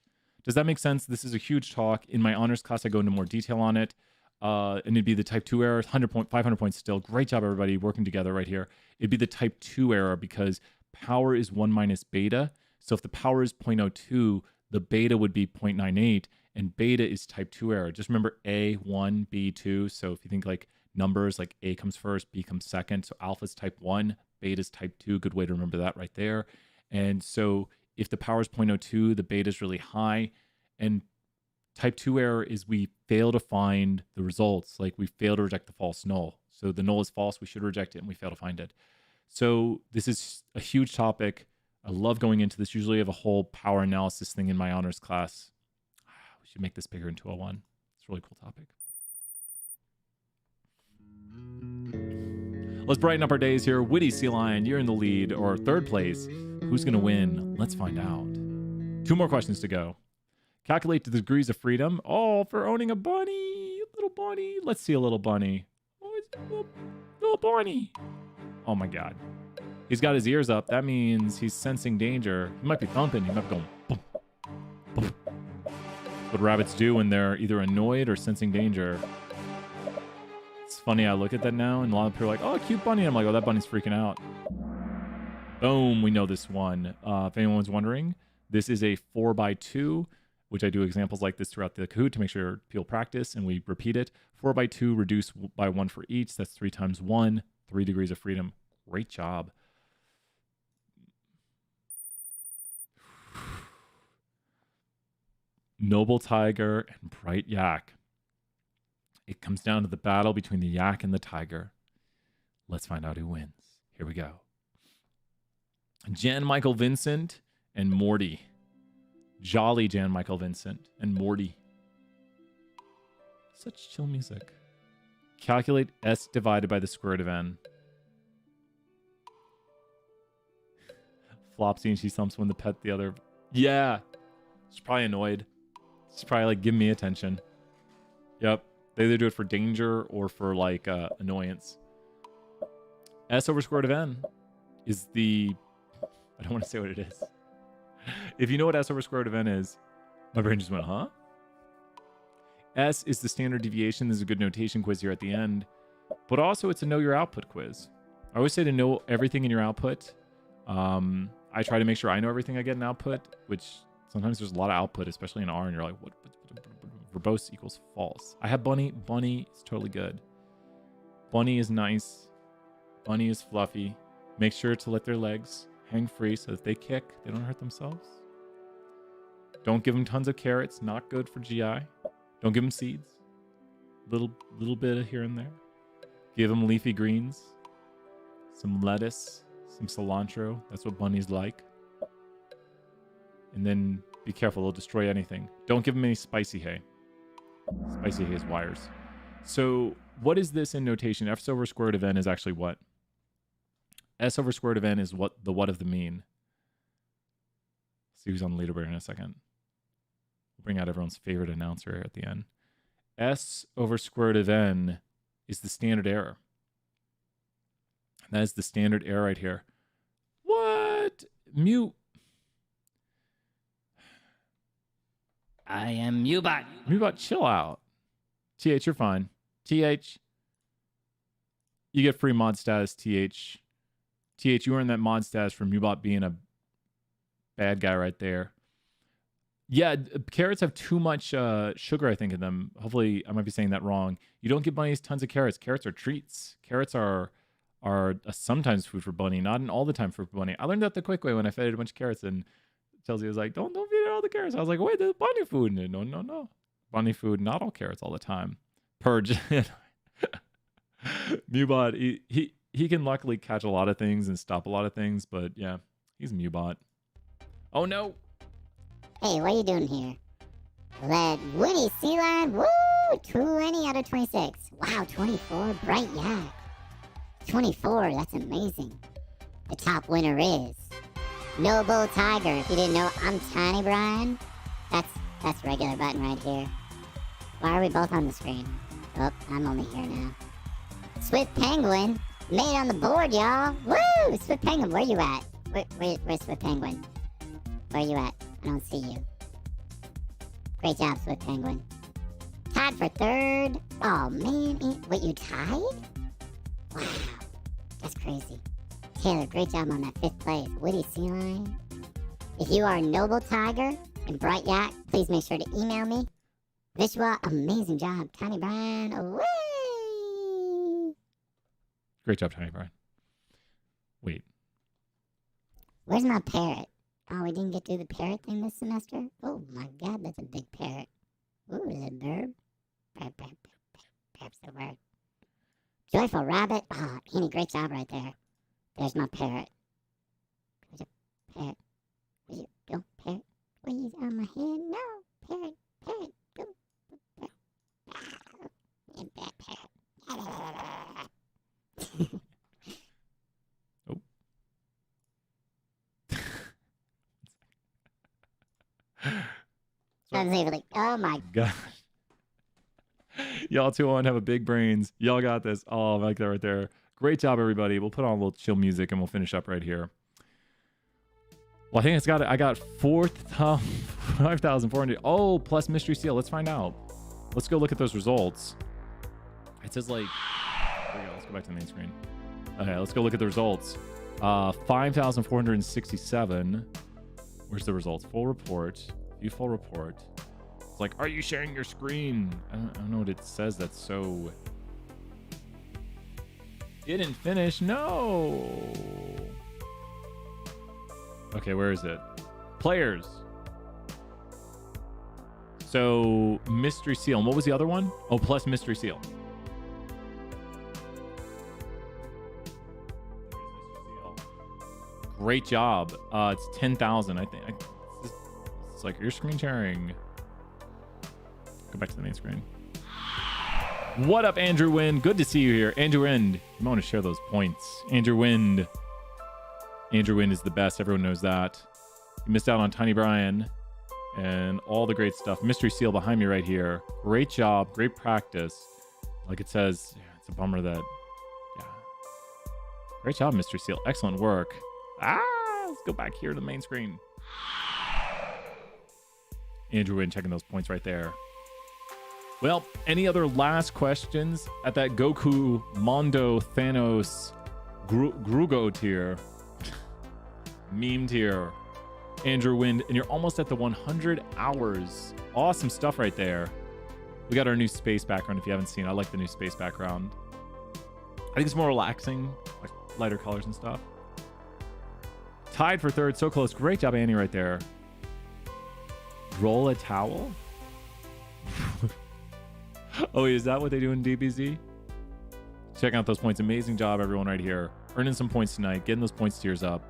Does that make sense? This is a huge talk. In my honors class, I go into more detail on it. And it'd be the type 2 error, 500 points still. Great job, everybody, working together right here. It'd be the type 2 error because power is 1 minus beta. So if the power is 0.02, the beta would be 0.98, and beta is type 2 error. Just remember A1, B2. So if you think like numbers, like A comes first, B comes second. So alpha is type 1, beta is type 2. Good way to remember that right there. And so if the power is 0.02, the beta is really high. And type 2 error is we fail to find the results. Like we fail to reject the false null. So the null is false, we should reject it, and we fail to find it. So this is a huge topic. I love going into this. Usually I have a whole power analysis thing in my honors class. We should make this bigger in 201. It's a really cool topic. Let's brighten up our days here. Witty Sea Lion, you're in the lead, or third place. Who's going to win? Let's find out. 2 more questions to go. Calculate the degrees of freedom. Oh, for owning a bunny. A little bunny. Let's see a little bunny. Oh, it's a little bunny. Oh my God. He's got his ears up. That means he's sensing danger. He might be thumping. He might be going boom, boom. What rabbits do when they're either annoyed or sensing danger. It's funny. I look at that now and a lot of people are like, oh, cute bunny. I'm like, oh, that bunny's freaking out. Boom. We know this one. If anyone's wondering, this is a 4x2, which I do examples like this throughout the Kahoot to make sure people practice and we repeat it. 4x2 reduced by 1 for each. That's 3 times 1, 3 degrees of freedom. Great job. Noble tiger and bright yak. It comes down to the battle between the yak and the tiger. Let's find out who wins. Here we go. Jan Michael Vincent and Morty. Jolly Jan Michael Vincent and Morty. Such chill music. Calculate S divided by the square root of N. Flopsy and she thumps when the pet the other. Yeah. She's probably annoyed. She's probably like, give me attention. Yep. They either do it for danger or for like annoyance. S over square root of N is the... I don't want to say what it is. If you know what S over square root of N is, my brain just went, huh? S is the standard deviation. There's a good notation quiz here at the end. But also it's a know your output quiz. I always say to know everything in your output. I try to make sure I know everything I get in output, which sometimes there's a lot of output, especially in R, and you're like, what? Verbose equals false. I have Bunny. Bunny is totally good. Bunny is nice. Bunny is fluffy. Make sure to let their legs hang free so if they kick, they don't hurt themselves. Don't give them tons of carrots. Not good for GI. Don't give them seeds. Little bit of here and there. Give them leafy greens. Some lettuce. Some cilantro. That's what bunnies like. And then be careful. They'll destroy anything. Don't give them any spicy hay. Spicy hay is wires. So what is this in notation? S over square root of N is actually what? S over square root of N is what of the mean. See who's on the leaderboard in a second. We'll bring out everyone's favorite announcer here at the end. S over square root of N is the standard error. That is the standard error right here. What? Mute. I am Mubot. Mubot, chill out. TH, you're fine. TH, you get free mod status, TH. TH, you earned that mod status from Mubot being a bad guy right there. Yeah, carrots have too much sugar, I think, in them. Hopefully, I might be saying that wrong. You don't give bunnies tons of carrots. Carrots are treats. Carrots are sometimes food for bunny, not an all the time food for bunny. I learned that the quick way when I fed it a bunch of carrots, and Chelsea was like, don't feed it all the carrots. I was like, wait, there's bunny food. And no. Bunny food, not all carrots all the time. Purge. Mubot, he can luckily catch a lot of things and stop a lot of things, but yeah, he's Mubot. Oh no. Hey, what are you doing here? Led Winnie Sea Lion. Woo! 20 out of 26. Wow, 24. Bright Yak. 24. That's amazing. The top winner is Noble Tiger. If you didn't know, I'm Tiny Brian. That's regular button right here. Why are we both on the screen? Oh, I'm only here now. Swift Penguin made it on the board, y'all. Woo! Swift Penguin, where you at? Where's Swift Penguin? Where you at? I don't see you. Great job, Swift Penguin. Tied for third. Oh, man. Wait, you tied? Wow. That's crazy. Taylor, great job on that 5th place. Witty Sea Lion. If you are Noble Tiger and Bright Yak, please make sure to email me. Vishwa, amazing job. Tiny Brian, away! Great job, Tiny Brian. Wait. Where's my parrot? Oh, we didn't get to do the parrot thing this semester? Oh my god, that's a big parrot. Ooh, is it a bird? Perhaps the word. Joyful Rabbit. Oh, Annie, great job right there. There's my parrot. Where's a parrot? Where's it? Go, parrot. Please, on my head. No, parrot, parrot. Go, parrot. Ah, bad parrot. I was able to, oh my god. Y'all 2-1 have a big brains. Y'all got this. Oh, I like that right there. Great job, everybody. We'll put on a little chill music and we'll finish up right here. Well, I think I got 5,400. Oh, plus Mystery Seal. Let's find out. Let's go look at those results. It says like, there we go. Let's go back to the main screen. Okay, let's go look at the results. 5,467. Where's the results? Full report. View full report. It's like, are you sharing your screen? I don't know what it says. That's so... Didn't finish. No. Okay, where is it? Players. So, Mystery Seal. And what was the other one? Oh, plus Mystery Seal. Great job. It's 10,000, I think. It's like, you're screen sharing. Go back to the main screen. What up, Andrew Wind? Good to see you here. Andrew Wind, you might want to share those points. Andrew Wind. Andrew Wind is the best. Everyone knows that. You missed out on Tiny Brian and all the great stuff. Mystery Seal behind me right here. Great job. Great practice. Like it says, yeah, it's a bummer that, yeah. Great job, Mystery Seal. Excellent work. Let's go back here to the main screen. Andrew Wind checking those points right there. Well, any other last questions at that Goku, Mondo, Thanos, Grugo tier? Meme tier. Andrew Wind, and you're almost at the 100 hours. Awesome stuff right there. We got our new space background if you haven't seen. I like the new space background. I think it's more relaxing, like lighter colors and stuff. Tied for third, so close. Great job, Annie, right there. Roll a towel? Oh, is that what they do in DBZ? Checking out those points. Amazing job, everyone, right here. Earning some points tonight. Getting those points tiers up.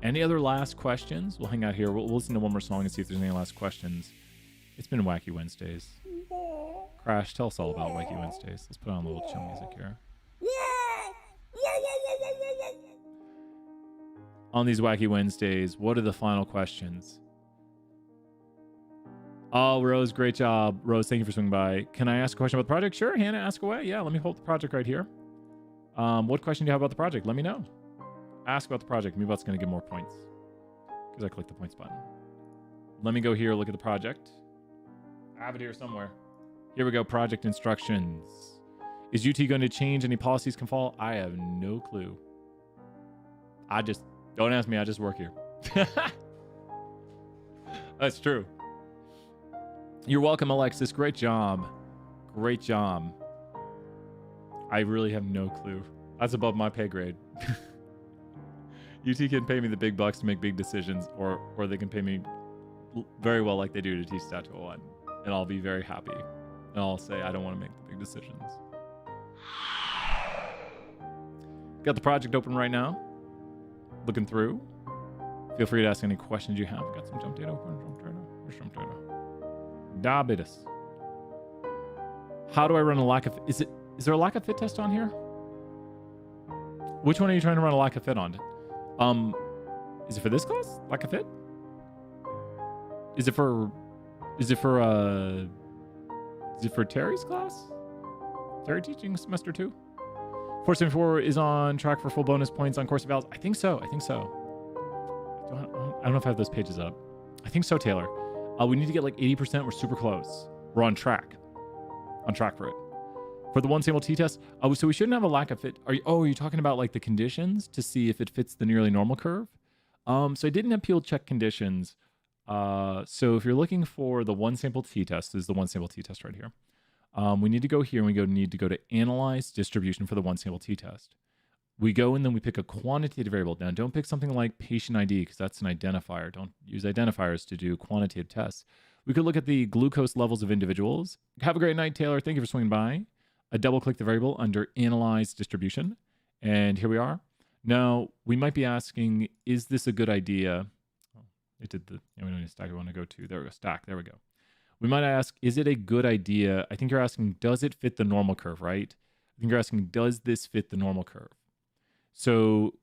Any other last questions? We'll hang out here. We'll listen to one more song and see if there's any last questions. It's been Wacky Wednesdays. Crash, tell us all about Wacky Wednesdays. Let's put on a little chill music here. On these Wacky Wednesdays, what are the final questions? Oh, Rose, great job. Rose, thank you for swinging by. Can I ask a question about the project? Sure, Hannah, ask away. Yeah, let me hold the project right here. What question do you have about the project? Let me know. Ask about the project. Meebot's going to get more points because I clicked the points button. Let me go here, look at the project. I have it here somewhere. Here we go, project instructions. Is UT going to change? Any policies can fall? I have no clue. Don't ask me, I just work here. That's true. You're welcome, Alexis. Great job. Great job. I really have no clue. That's above my pay grade. UT can pay me the big bucks to make big decisions, or they can pay me very well like they do to teach Stat 201. And I'll be very happy. And I'll say I don't want to make the big decisions. Got the project open right now. Looking through. Feel free to ask any questions you have. Got some jump data open. Jump data. Diabetes. How do I run a lack of... Is there a lack of fit test on here? Which one are you trying to run a lack of fit on? Is it for this class? Lack of fit? Is it for Terry's class? Terry teaching semester 2? 474 is on track for full bonus points on course evals. I think so. I don't know if I have those pages up. I think so, Taylor. We need to get like 80%. We're super close. We're on track. On track for it. For the one sample t-test, so we shouldn't have a lack of fit. Are you talking about like the conditions to see if it fits the nearly normal curve? So I didn't have people check conditions. So if you're looking for the one sample t-test, this is the one sample t-test right here. We need to go here and need to go to analyze distribution for the one sample t-test. We go and then we pick a quantitative variable. Now don't pick something like patient ID because that's an identifier. Don't use identifiers to do quantitative tests. We could look at the glucose levels of individuals. Have a great night, Taylor. Thank you for swinging by. I double click the variable under analyze distribution. And here we are. Now we might be asking, is this a good idea? Oh, it did we don't need to stack. We want to go to, there we go, stack. There we go. We might ask, is it a good idea? I think you're asking, does it fit the normal curve, right? I think you're asking, does this fit the normal curve? So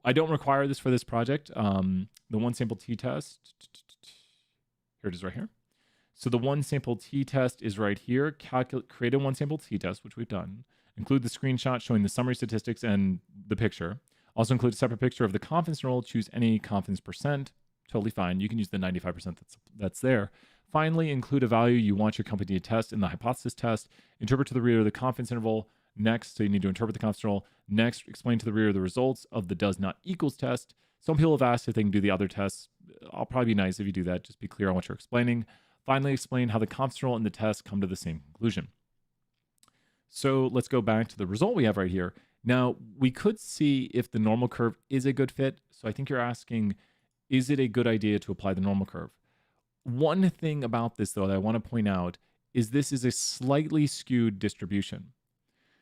I don't require this for this project. The one sample t-test, here it is right here. So the one sample t-test is right here. Create a one sample t-test, which we've done. Include the screenshot showing the summary statistics and the picture. Also include a separate picture of the confidence interval. Choose any confidence percent. Totally fine. You can use the 95% that's there. Finally, include a value you want your company to test in the hypothesis test. Interpret to the reader the confidence interval. Next, so you need to interpret the confidence interval. Next, explain to the reader the results of the does not equals test. Some people have asked if they can do the other tests. I'll probably be nice if you do that. Just be clear on what you're explaining. Finally, explain how the confidence interval and the test come to the same conclusion. So let's go back to the result we have right here. Now, we could see if the normal curve is a good fit. So I think you're asking, is it a good idea to apply the normal curve? One thing about this, though, that I want to point out is this is a slightly skewed distribution.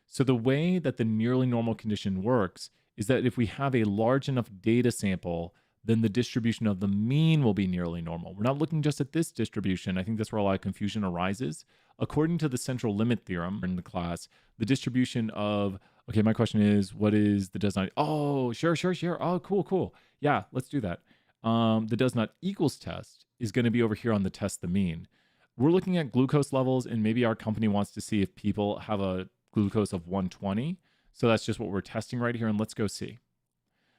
So the way that the nearly normal condition works is that if we have a large enough data sample, then the distribution of the mean will be nearly normal. We're not looking just at this distribution. I think that's where a lot of confusion arises. According to the central limit theorem in the class, the distribution of, okay, my question is, what is the does not, oh, sure. Oh, cool. Yeah, let's do that. The does not equals test is going to be over here on the test the mean. We're looking at glucose levels, and maybe our company wants to see if people have a glucose of 120. So that's just what we're testing right here, and let's go see.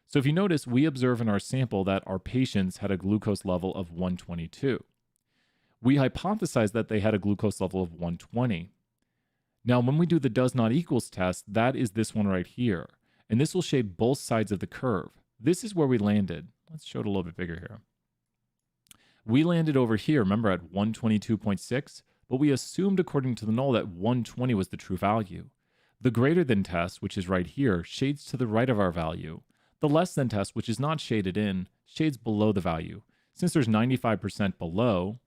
So if you notice, we observe in our sample that our patients had a glucose level of 122. We hypothesized that they had a glucose level of 120. Now, when we do the does not equals test, that is this one right here. And this will shade both sides of the curve. This is where we landed. Let's show it a little bit bigger here. We landed over here, remember, at 122.6, but we assumed according to the null that 120 was the true value. The greater than test, which is right here, shades to the right of our value. The less than test, which is not shaded in, shades below the value. Since there's 95% below,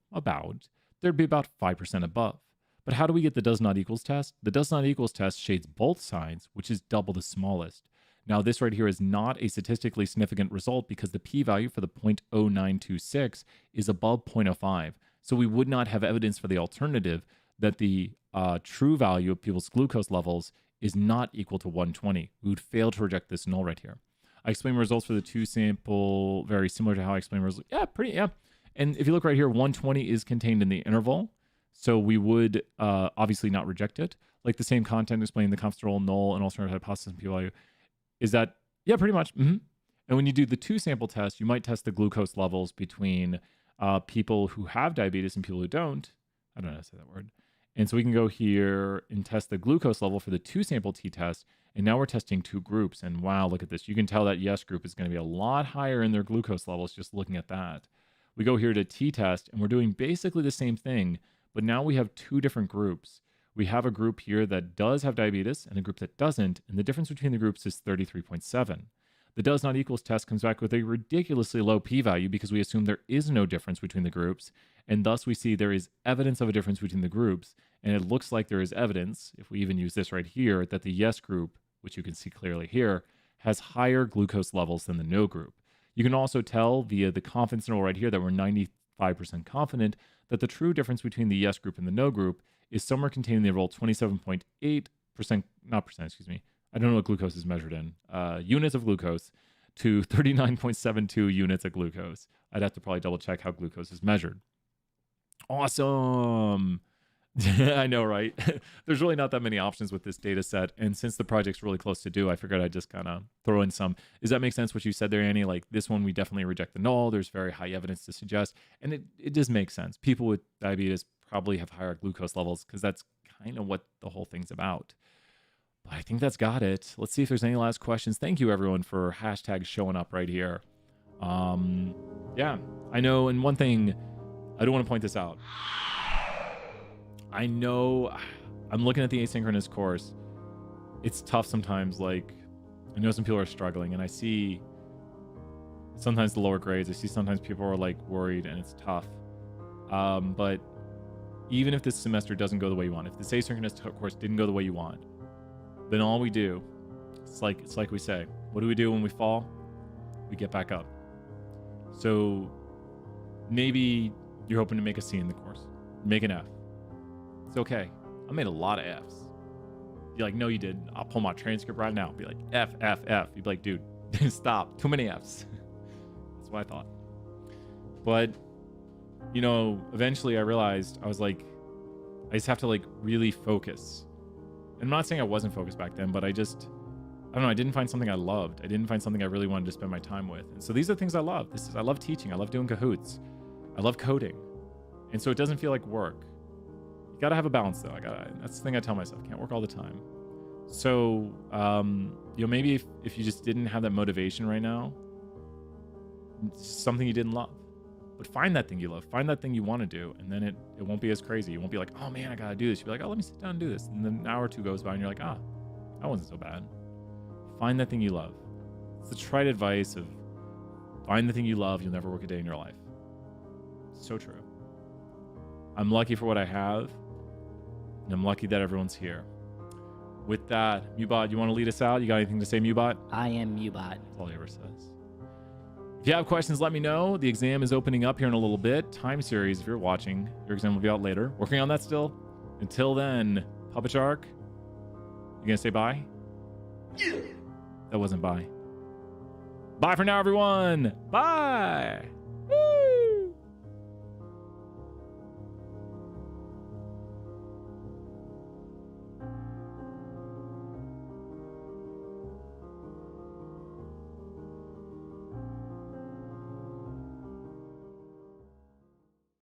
there'd be about 5% above. But how do we get the does not equals test? The does not equals test shades both sides, which is double the smallest. Now this right here is not a statistically significant result because the p-value for the 0.0926 is above 0.05. So we would not have evidence for the alternative that the true value of people's glucose levels is not equal to 120. We would fail to reject this null right here. I explain results for the two sample very similar to how I explain results. Yeah. And if you look right here, 120 is contained in the interval. So we would obviously not reject it. Like the same content explaining the confidence interval, null, and alternative hypothesis and p-value. Is that, yeah, pretty much. And when you do the two sample test, you might test the glucose levels between people who have diabetes and people who don't. I don't know how to say that word. And so we can go here and test the glucose level for the two sample t-test. And now we're testing two groups. And wow, look at this. You can tell that yes group is going to be a lot higher in their glucose levels just looking at that. We go here to t-test, and we're doing basically the same thing, but now we have two different groups. We have a group here that does have diabetes and a group that doesn't, and the difference between the groups is 33.7. The does not equals test comes back with a ridiculously low p-value because we assume there is no difference between the groups, and thus we see there is evidence of a difference between the groups, and it looks like there is evidence, if we even use this right here, that the yes group, which you can see clearly here, has higher glucose levels than the no group. You can also tell via the confidence interval right here that we're 95% confident that the true difference between the yes group and the no group is somewhere contained in the interval 27.8%, not percent, excuse me. I don't know what glucose is measured in. Units of glucose to 39.72 units of glucose. I'd have to probably double check how glucose is measured. Awesome. I know, right? There's really not that many options with this data set. And since the project's really close to due, I figured I'd just kind of throw in some. Does that make sense what you said there, Annie? Like this one, we definitely reject the null. There's very high evidence to suggest. And it does make sense. People with diabetes probably have higher glucose levels because that's kind of what the whole thing's about. But I think that's got it. Let's see if there's any last questions. Thank you, everyone, for hashtag showing up right here. Yeah, I know. And one thing, I do want to point this out. I know I'm looking at the asynchronous course. It's tough sometimes. Like, I know some people are struggling, and I see sometimes the lower grades. I see sometimes people are like worried, and it's tough. But even if this semester doesn't go the way you want, if this asynchronous course didn't go the way you want, then all we do, it's like we say, what do we do when we fall? We get back up. So maybe you're hoping to make a C in the course, make an F. It's okay. I made a lot of Fs. You're like, no, you didn't. I'll pull my transcript right now. Be like, F, F, F. You'd be like, dude, stop. Too many Fs. That's what I thought. But, you know, eventually I realized I was like, I just have to like really focus. And I'm not saying I wasn't focused back then, but I don't know. I didn't find something I loved. I didn't find something I really wanted to spend my time with. And so these are the things I love. I love teaching. I love doing Kahoots. I love coding. And so it doesn't feel like work. Gotta have a balance though. That's the thing I tell myself. Can't work all the time. So, you know, maybe if you just didn't have that motivation right now, it's something you didn't love. But find that thing you love. Find that thing you want to do, and then it won't be as crazy. You won't be like, oh man, I gotta do this. You'll be like, oh, let me sit down and do this. And then an hour or two goes by, and you're like, that wasn't so bad. Find that thing you love. It's the tried advice of find the thing you love. You'll never work a day in your life. So true. I'm lucky for what I have. And I'm lucky that everyone's here. With that, Mubot, you want to lead us out? You got anything to say, Mubot? I am Mubot. That's all he ever says. If you have questions, let me know. The exam is opening up here in a little bit. Time series, if you're watching, your exam will be out later. Working on that still. Until then, Puppet Shark, you gonna say bye? That wasn't bye. Bye for now, everyone. Bye.